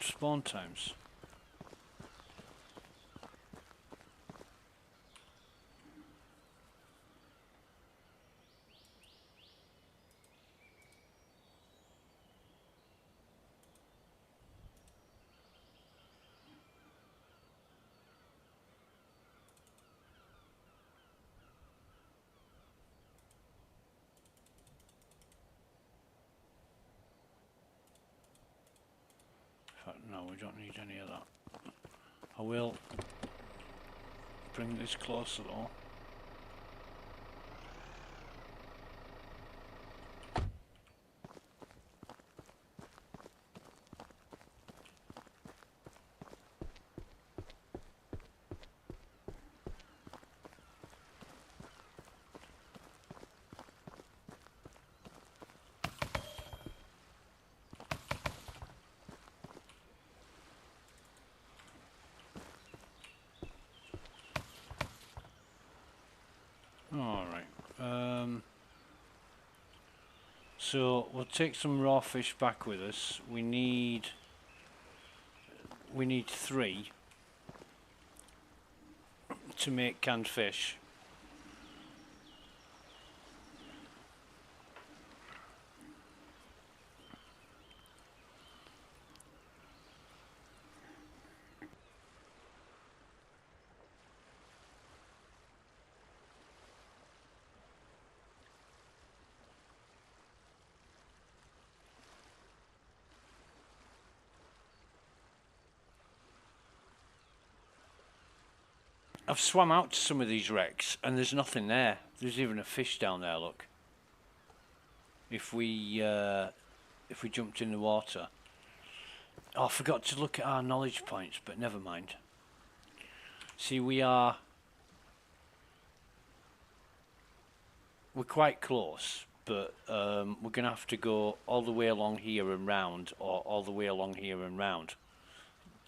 spawn times. No, we don't need any of that. I will bring this closer though. So we'll take some raw fish back with us. We need 3 to make canned fish. I've swam out to some of these wrecks and there's nothing there. There's even a fish down there, look. If we jumped in the water. Oh, I forgot to look at our knowledge points, but never mind. See, we're quite close, but we're going to have to go all the way along here and round, or all the way along here and round,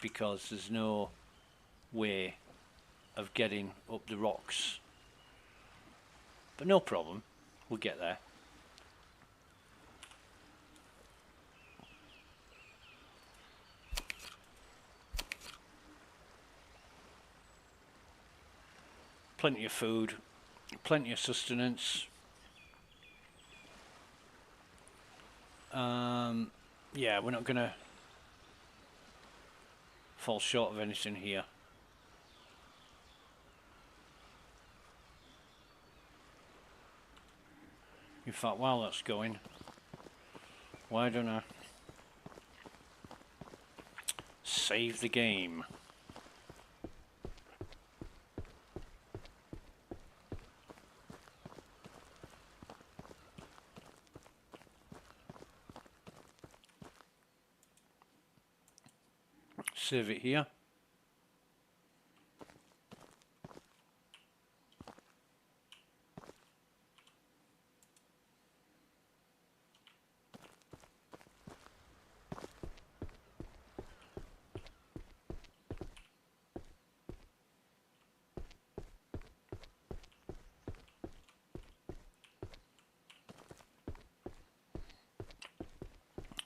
because there's no way of getting up the rocks. But no problem, we'll get there. Plenty of food, plenty of sustenance. Yeah, we're not gonna fall short of anything here. In fact, while that's going, why don't I save the game? Save it here.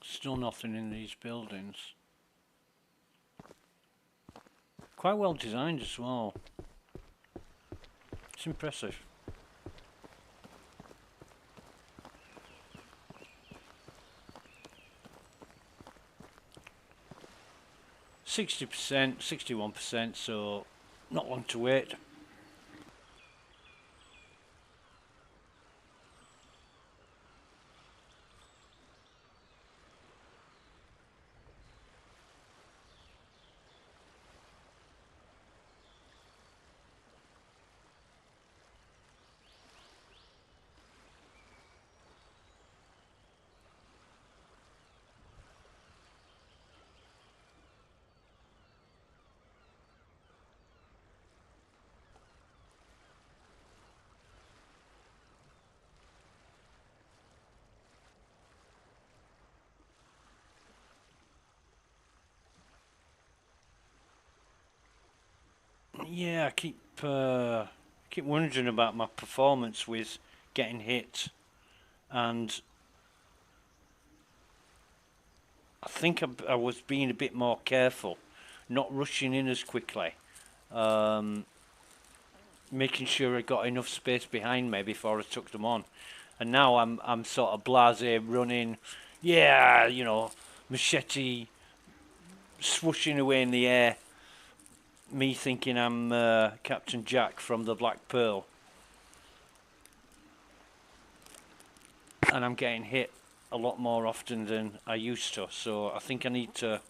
Still nothing in these buildings. Quite well designed as well. It's impressive. %, 61%, so not long to wait. Yeah, I keep wondering about my performance with getting hit, and I think I was being a bit more careful, not rushing in as quickly, making sure I got enough space behind me before I took them on. And now I'm sort of blasé running, yeah, you know, machete swooshing away in the air. Me thinking I'm Captain Jack from the Black Pearl, and I'm getting hit a lot more often than I used to, so I think I need to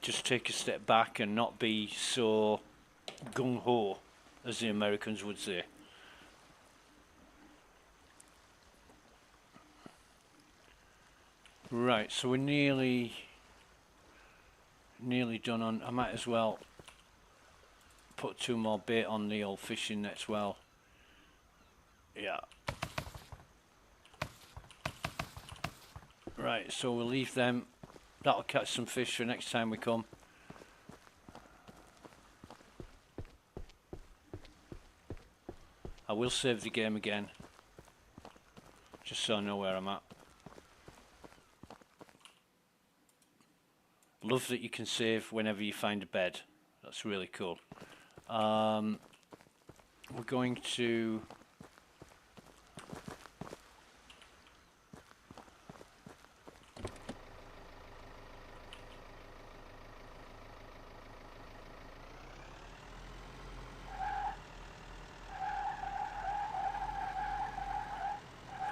just take a step back and not be so gung-ho, as the Americans would say. Right, so we're nearly done on. I might as well put 2 more bait on the old fishing net as well. Yeah. Right, so we'll leave them. That'll catch some fish for next time we come. I will save the game again, just so I know where I'm at. Love that you can save whenever you find a bed. That's really cool. We're going to...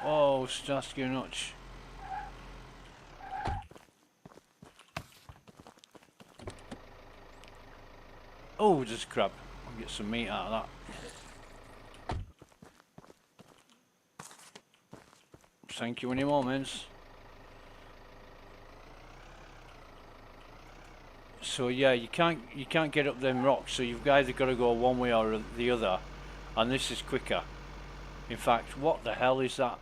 Oh, Starsky and Hutch. Oh, there's a crab. I'll get some meat out of that. Thank you any moments. So yeah, you can't get up them rocks, so you've either got to go one way or the other, and this is quicker. In fact, what the hell is that?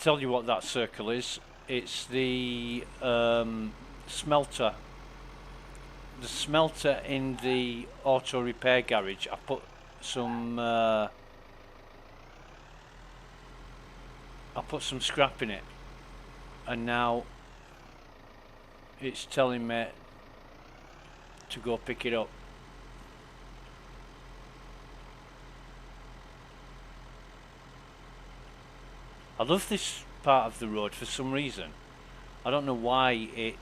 Tell you what that circle is. It's the smelter. The smelter in the auto repair garage. I put some scrap in it, and now it's telling me to go pick it up. I love this part of the road for some reason. I don't know why it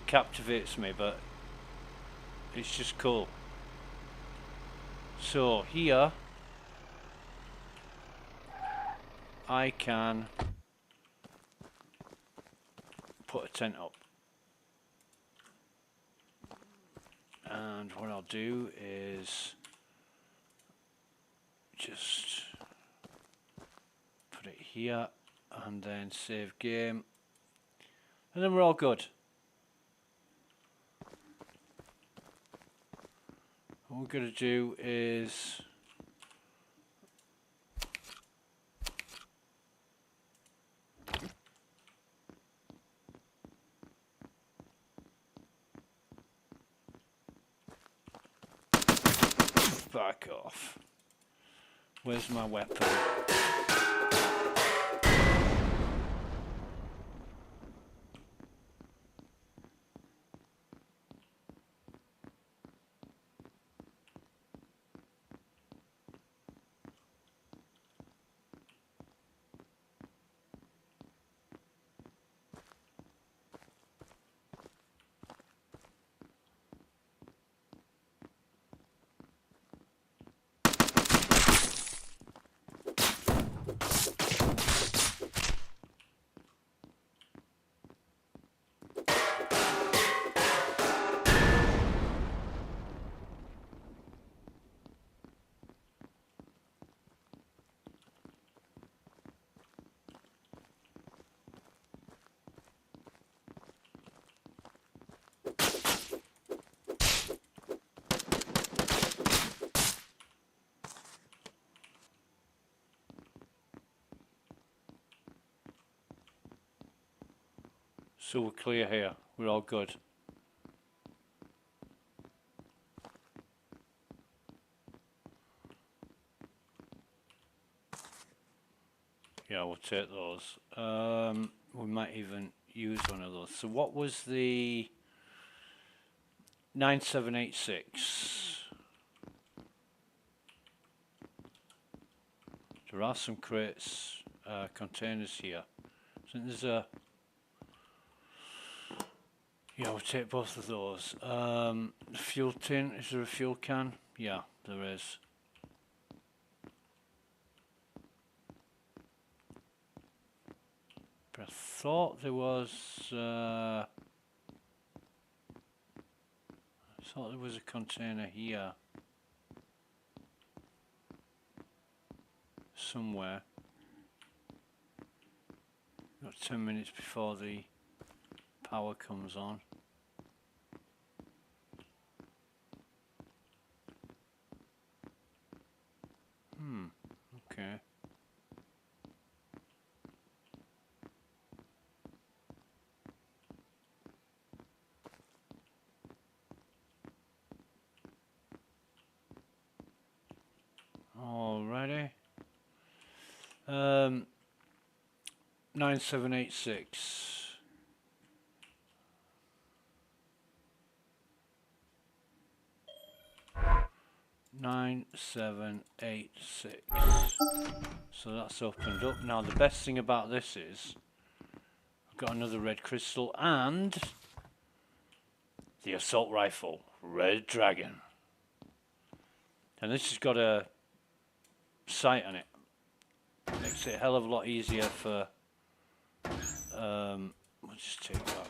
captivates me, but it's just cool. So here I can put a tent up, and what I'll do is just put it here and then save game, and then we're all good. What we're going to do is back off. Where's my weapon? So we're clear here. We're all good. Yeah, we'll take those. We might even use one of those. So what was the 9786? There are some crates, containers here. I think there's a... Yeah, we'll take both of those. Fuel tin, is there a fuel can? Yeah, there is. But I thought there was... I thought there was a container here. Somewhere. Got 10 minutes before the power comes on. Okay. 9786. 9786. So that's opened up. Now the best thing about this is I've got another red crystal and the assault rifle, Red Dragon. And this has got a sight on it. Makes it a hell of a lot easier for we'll just take that.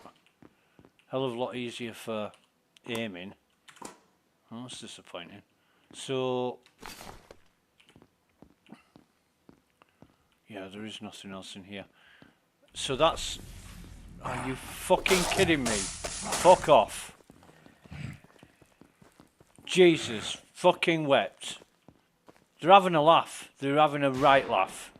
Hell of a lot easier for aiming. Oh, that's disappointing. So yeah, there is nothing else in here. So that's... Are you fucking kidding me? Fuck off. Jesus fucking wept. They're having a laugh. They're having a right laugh.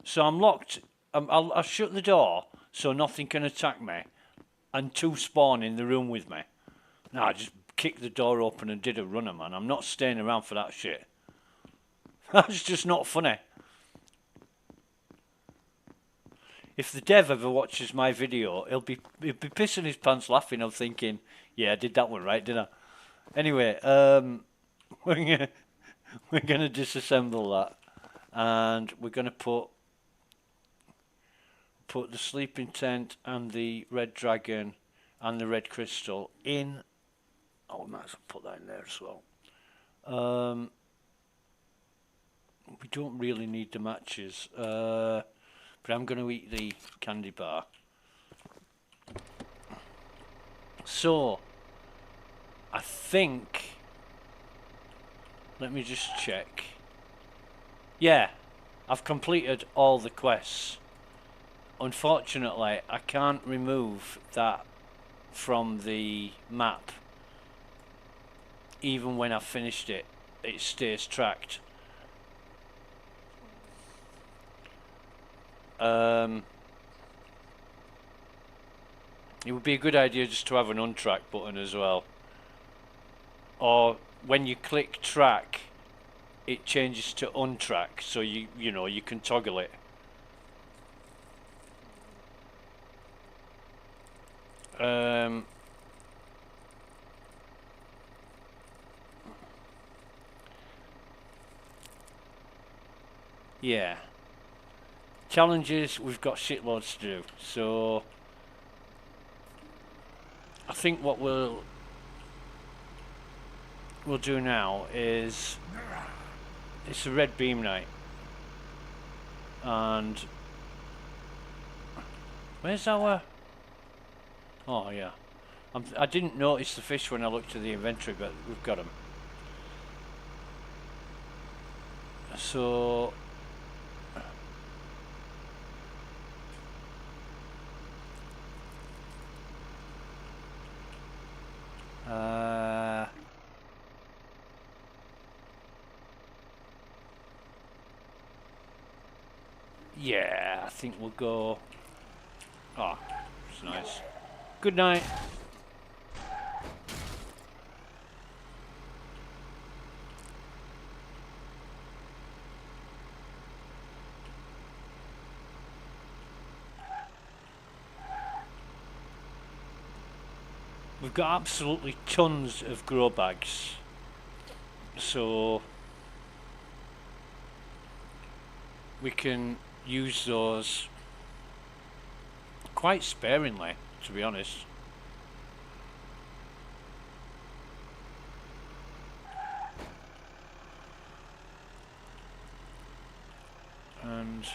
So I'm locked. I'll shut the door so nothing can attack me. And two spawn in the room with me. No, I just kicked the door open and did a runner, man. I'm not staying around for that shit. That's just not funny. If the dev ever watches my video, he'll be pissing his pants laughing. I'm thinking, yeah, I did that one right, didn't I? Anyway, we're gonna disassemble that, and we're gonna put the sleeping tent and the red dragon and the red crystal in. Oh, we might as well put that in there as well. We don't really need the matches, but I'm going to eat the candy bar. So, I think, let me just check. Yeah, I've completed all the quests. Unfortunately, I can't remove that from the map. Even when I've finished it, it stays tracked. It would be a good idea just to have an untrack button as well. Or when you click track, it changes to untrack, so you know you can toggle it. Yeah. Challenges, we've got shitloads to do, so I think what we'll do now is it's a red beam night, and where's our... Oh yeah, I didn't notice the fish when I looked at the inventory, but we've got them. So yeah, I think we'll go... Oh, it's nice. Good night. We've got absolutely tons of grow bags, so we can use those quite sparingly, to be honest. And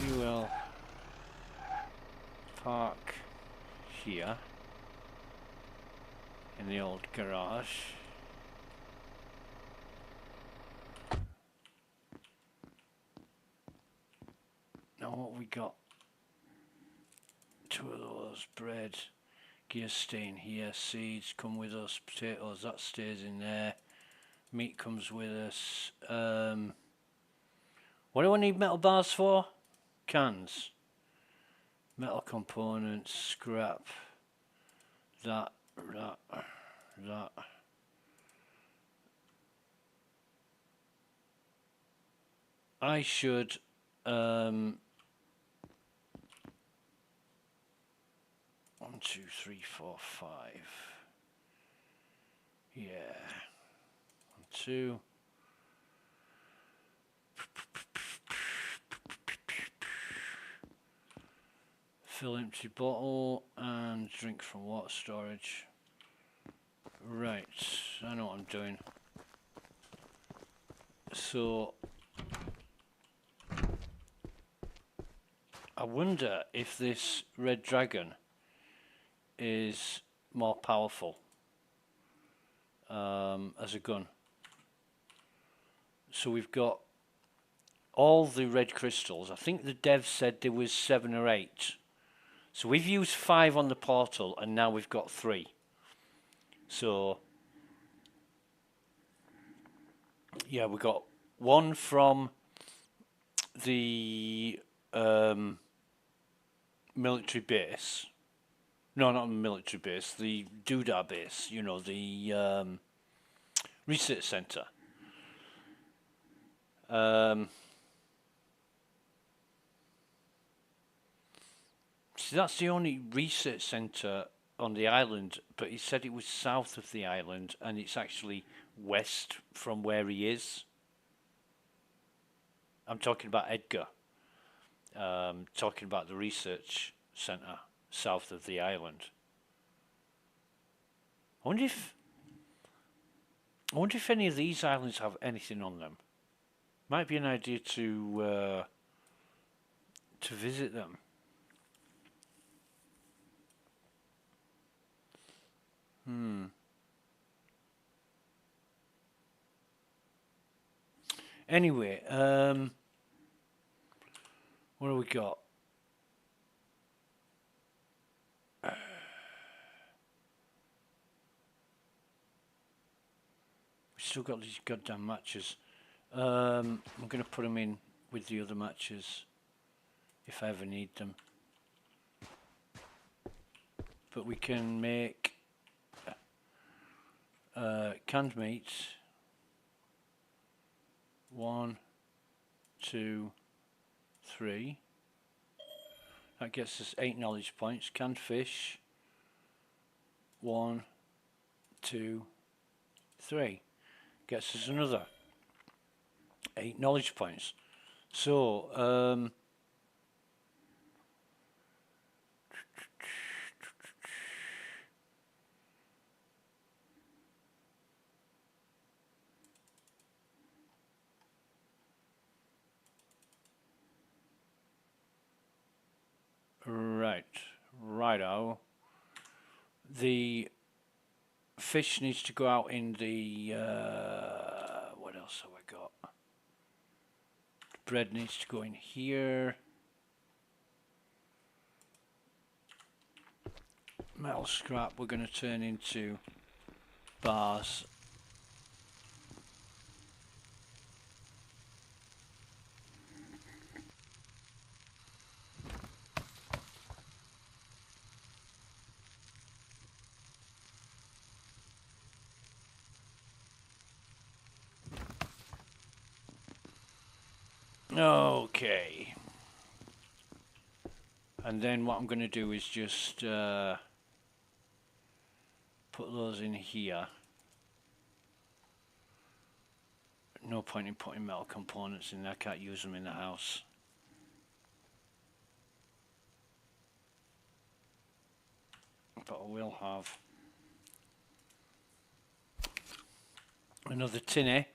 we will park here in the old garage. Now what we got? 2 of those, bread, gear stain here, seeds come with us, potatoes, that stays in there. Meat comes with us. What do I need metal bars for? Cans. Metal components, scrap. That. I should 1, 2, 3, 4, 5. Yeah. 1, 2. Fill empty bottle and drink from water storage. Right, I know what I'm doing. So I wonder if this red dragon is more powerful as a gun. So we've got all the red crystals. I think the dev said there was 7 or 8. So we've used 5 on the portal and now we've got 3. So yeah, we got 1 from the military base. No, not military base, the Doodah base, you know, the research center. See, that's the only research center on the island, but he said it was south of the island and it's actually west from where he is. I'm talking about Edgar. Talking about the research center south of the island. I wonder if any of these islands have anything on them. Might be an idea to visit them. Anyway, what do we got? We still got these goddamn matches. I'm going to put them in with the other matches if I ever need them. But we can make canned meat. 1, 2, 3. That gets us 8 knowledge points. Canned fish. 1, 2, 3. Gets us another 8 knowledge points. So, righto. The fish needs to go out in the, what else have I got? Bread needs to go in here. Metal scrap we're going to turn into bars. Okay. And then what I'm going to do is just put those in here. No point in putting metal components in there, I can't use them in the house. But I will have another tinny.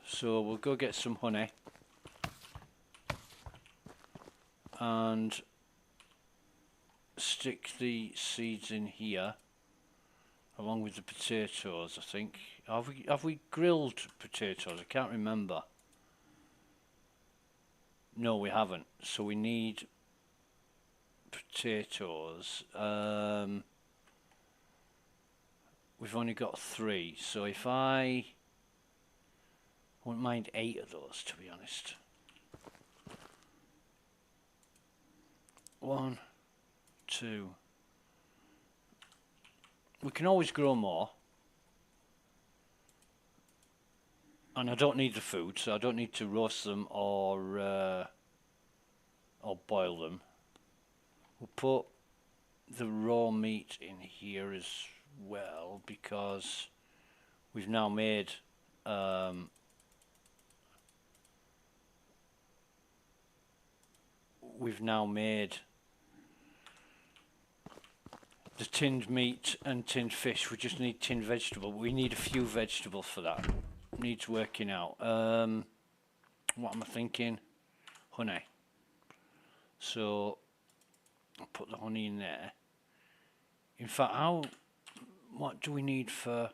So we'll go get some honey and stick the seeds in here along with the potatoes. I think have we grilled potatoes? I can't remember. No, we haven't. So we need potatoes. We've only got 3, so if I wouldn't mind 8 of those, to be honest. 1, 2. We can always grow more. And I don't need the food, so I don't need to roast them or boil them. We'll put the raw meat in here as well because we've now made the tinned meat and tinned fish. We just need tinned vegetable. We need a few vegetables for that. Needs working out. What am I thinking? Honey. So I'll put the honey in there. In fact, what do we need for...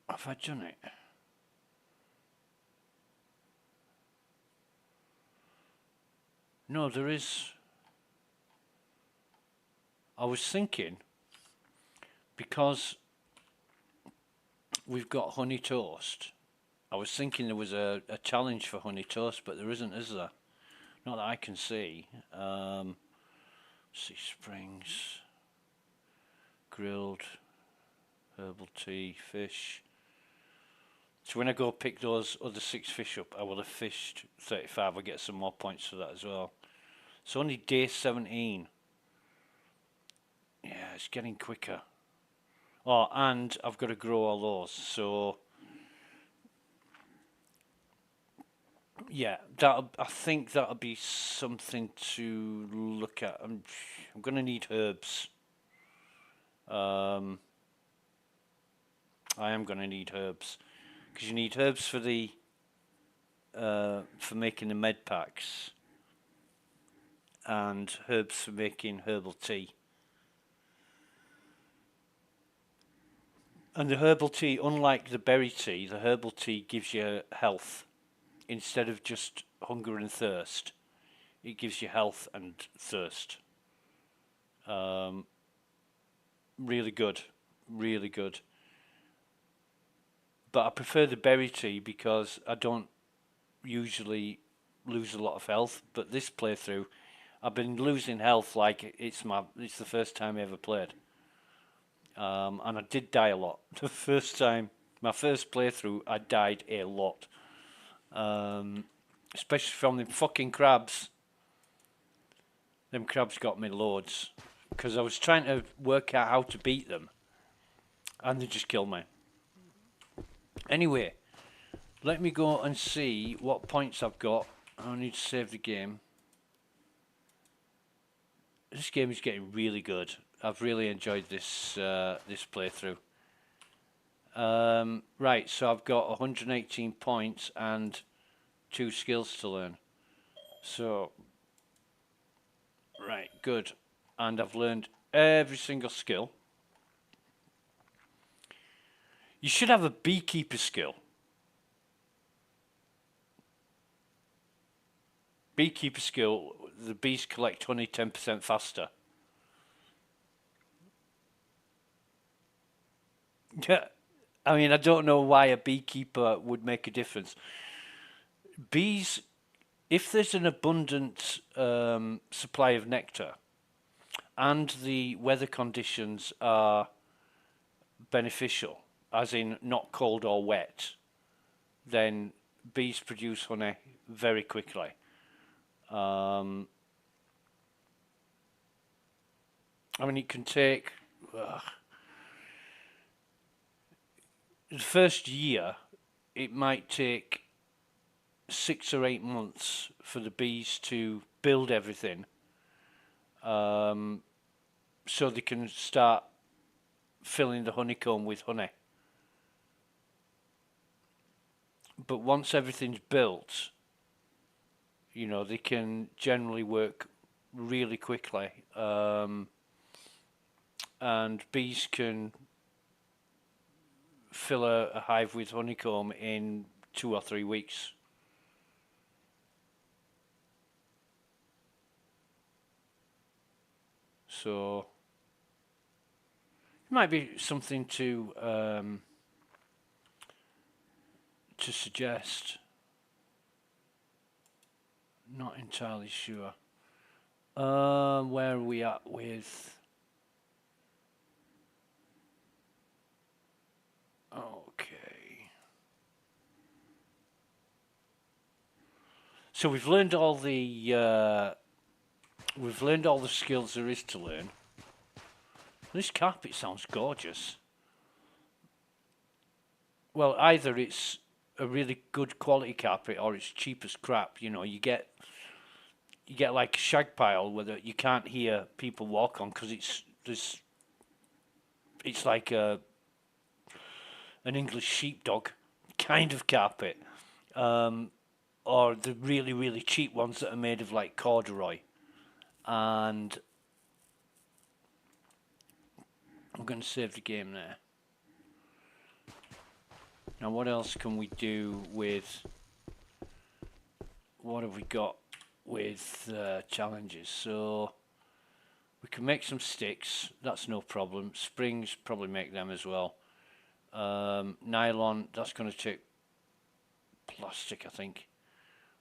Have I done it? No, there is... I was thinking, because we've got honey toast, I was thinking there was a challenge for honey toast, but there isn't, is there? Not that I can see. Sea Springs, grilled, herbal tea, fish. So when I go pick those other 6 fish up, I will have fished 35. I'll get some more points for that as well. It's only day 17. Yeah, it's getting quicker. Oh, and I've got to grow all those. So, yeah, I think that'll be something to look at. I'm going to need herbs. I am going to need herbs. Because you need herbs for the for making the med packs and herbs for making herbal tea. And the herbal tea, unlike the berry tea, the herbal tea gives you health instead of just hunger and thirst. It gives you health and thirst. Really good, really good. But I prefer the berry tea because I don't usually lose a lot of health. But this playthrough, I've been losing health like it's the first time I ever played. And I did die a lot. The first time, my first playthrough, I died a lot. Especially from the fucking crabs. Them crabs got me loads. Because I was trying to work out how to beat them. And they just killed me. Anyway, let me go and see what points I've got. I need to save the game. This game is getting really good. I've really enjoyed this this playthrough. Right, so I've got 118 points and 2 skills to learn. So, right, good. And I've learned every single skill. You should have a beekeeper skill. Beekeeper skill, the bees collect honey 10% faster. Yeah, I mean, I don't know why a beekeeper would make a difference. Bees, if there's an abundant supply of nectar and the weather conditions are beneficial, as in not cold or wet, then bees produce honey very quickly. I mean, it can take the first year, it might take 6 or 8 months for the bees to build everything, so they can start filling the honeycomb with honey. But once everything's built, you know, they can generally work really quickly and bees can fill a hive with honeycomb in 2 or 3 weeks. So it might be something to suggest. Not entirely sure. Where are we at with? Okay. So we've learned all the skills there is to learn. This carpet sounds gorgeous. Well, either it's a really good quality carpet or it's cheap as crap. You know, you get like a shag pile where you can't hear people walk on because it's like an English sheepdog kind of carpet, or the really, really cheap ones that are made of like corduroy. And I'm going to save the game there. Now, what else can we do with? What have we got with challenges? So we can make some sticks. That's no problem. Springs, probably make them as well. Nylon, that's going to take plastic, I think.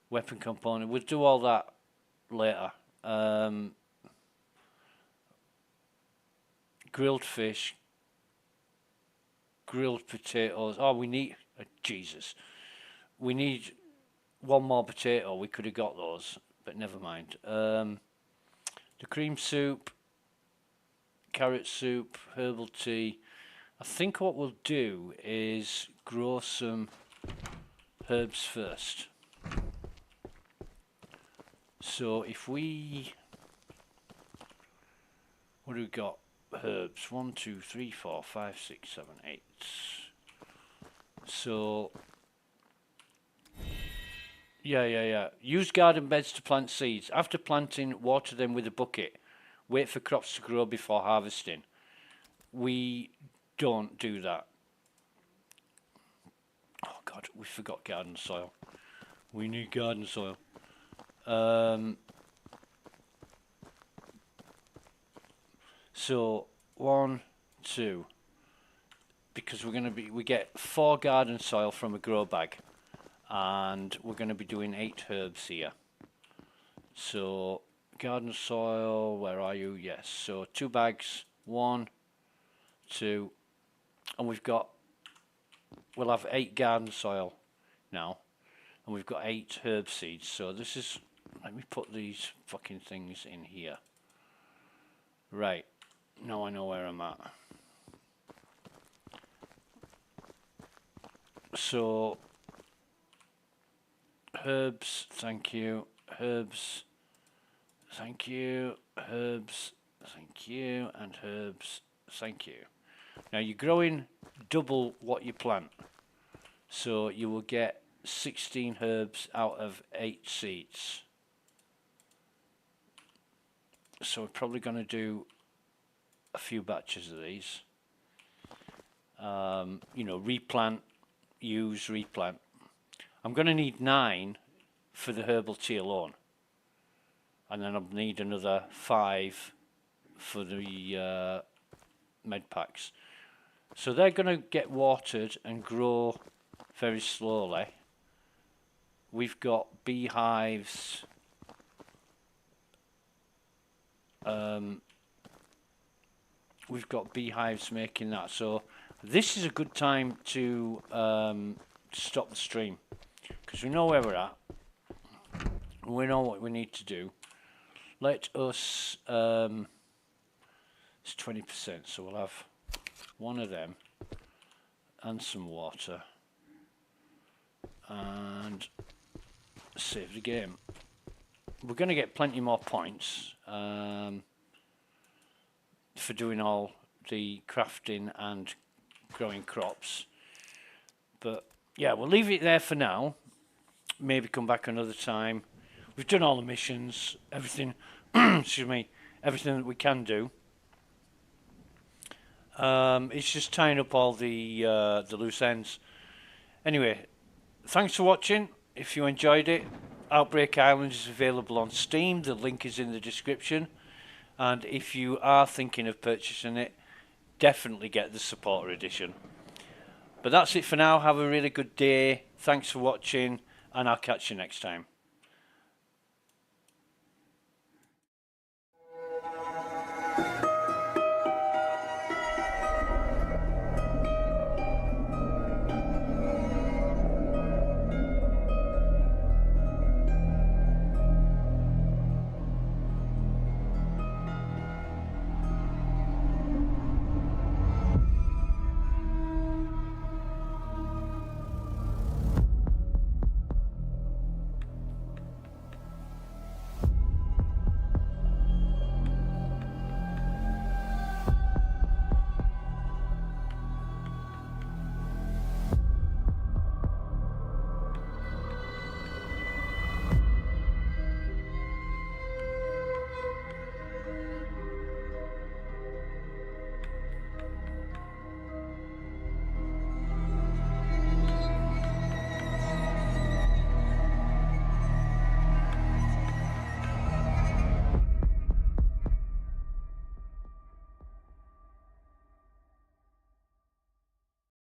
Weapon component, we'll do all that later. Grilled fish, grilled potatoes. Oh, we need, Jesus. We need one more potato. We could have got those, but never mind. The cream soup, carrot soup, herbal tea. I think what we'll do is grow some herbs first. So if we, what do we got? Herbs, 1, 2, 3, 4, 5, 6, 7, 8. So yeah. Use garden beds to plant seeds. After planting, water them with a bucket. Wait for crops to grow before harvesting. We don't do that. Oh God, we forgot garden soil. We need garden soil. So 1, 2, because we get 4 garden soil from a grow bag, and we're going to be doing 8 herbs here. So garden soil, where are you? Yes. So 2 bags, 1, 2, and we'll have 8 garden soil now, and we've got 8 herb seeds. So this is, let me put these fucking things in here. Right, now I know where I'm at. So herbs, thank you. Herbs, thank you. Herbs, thank you. And herbs, thank you. Now you're growing double what you plant, so you will get 16 herbs out of 8 seeds. So we're probably going to do a few batches of these. You know, replant, use, replant. I'm going to need 9 for the herbal tea alone, and then I'll need another 5 for the med packs. So they're going to get watered and grow very slowly. We've got beehives. We've got beehives making that. So this is a good time to stop the stream, because we know where we're at. We know what we need to do. Let us, it's 20%, so we'll have 1 of them and some water, and save the game. We're going to get plenty more points for doing all the crafting and growing crops, but yeah, we'll leave it there for now. Maybe come back another time. We've done all the missions, everything. Excuse me, everything that we can do. It's just tying up all the loose ends. Anyway, thanks for watching. If you enjoyed it, Outbreak Island is available on Steam. The link is in the description. And if you are thinking of purchasing it, definitely get the supporter edition. But that's it for now. Have a really good day. Thanks for watching, and I'll catch you next time.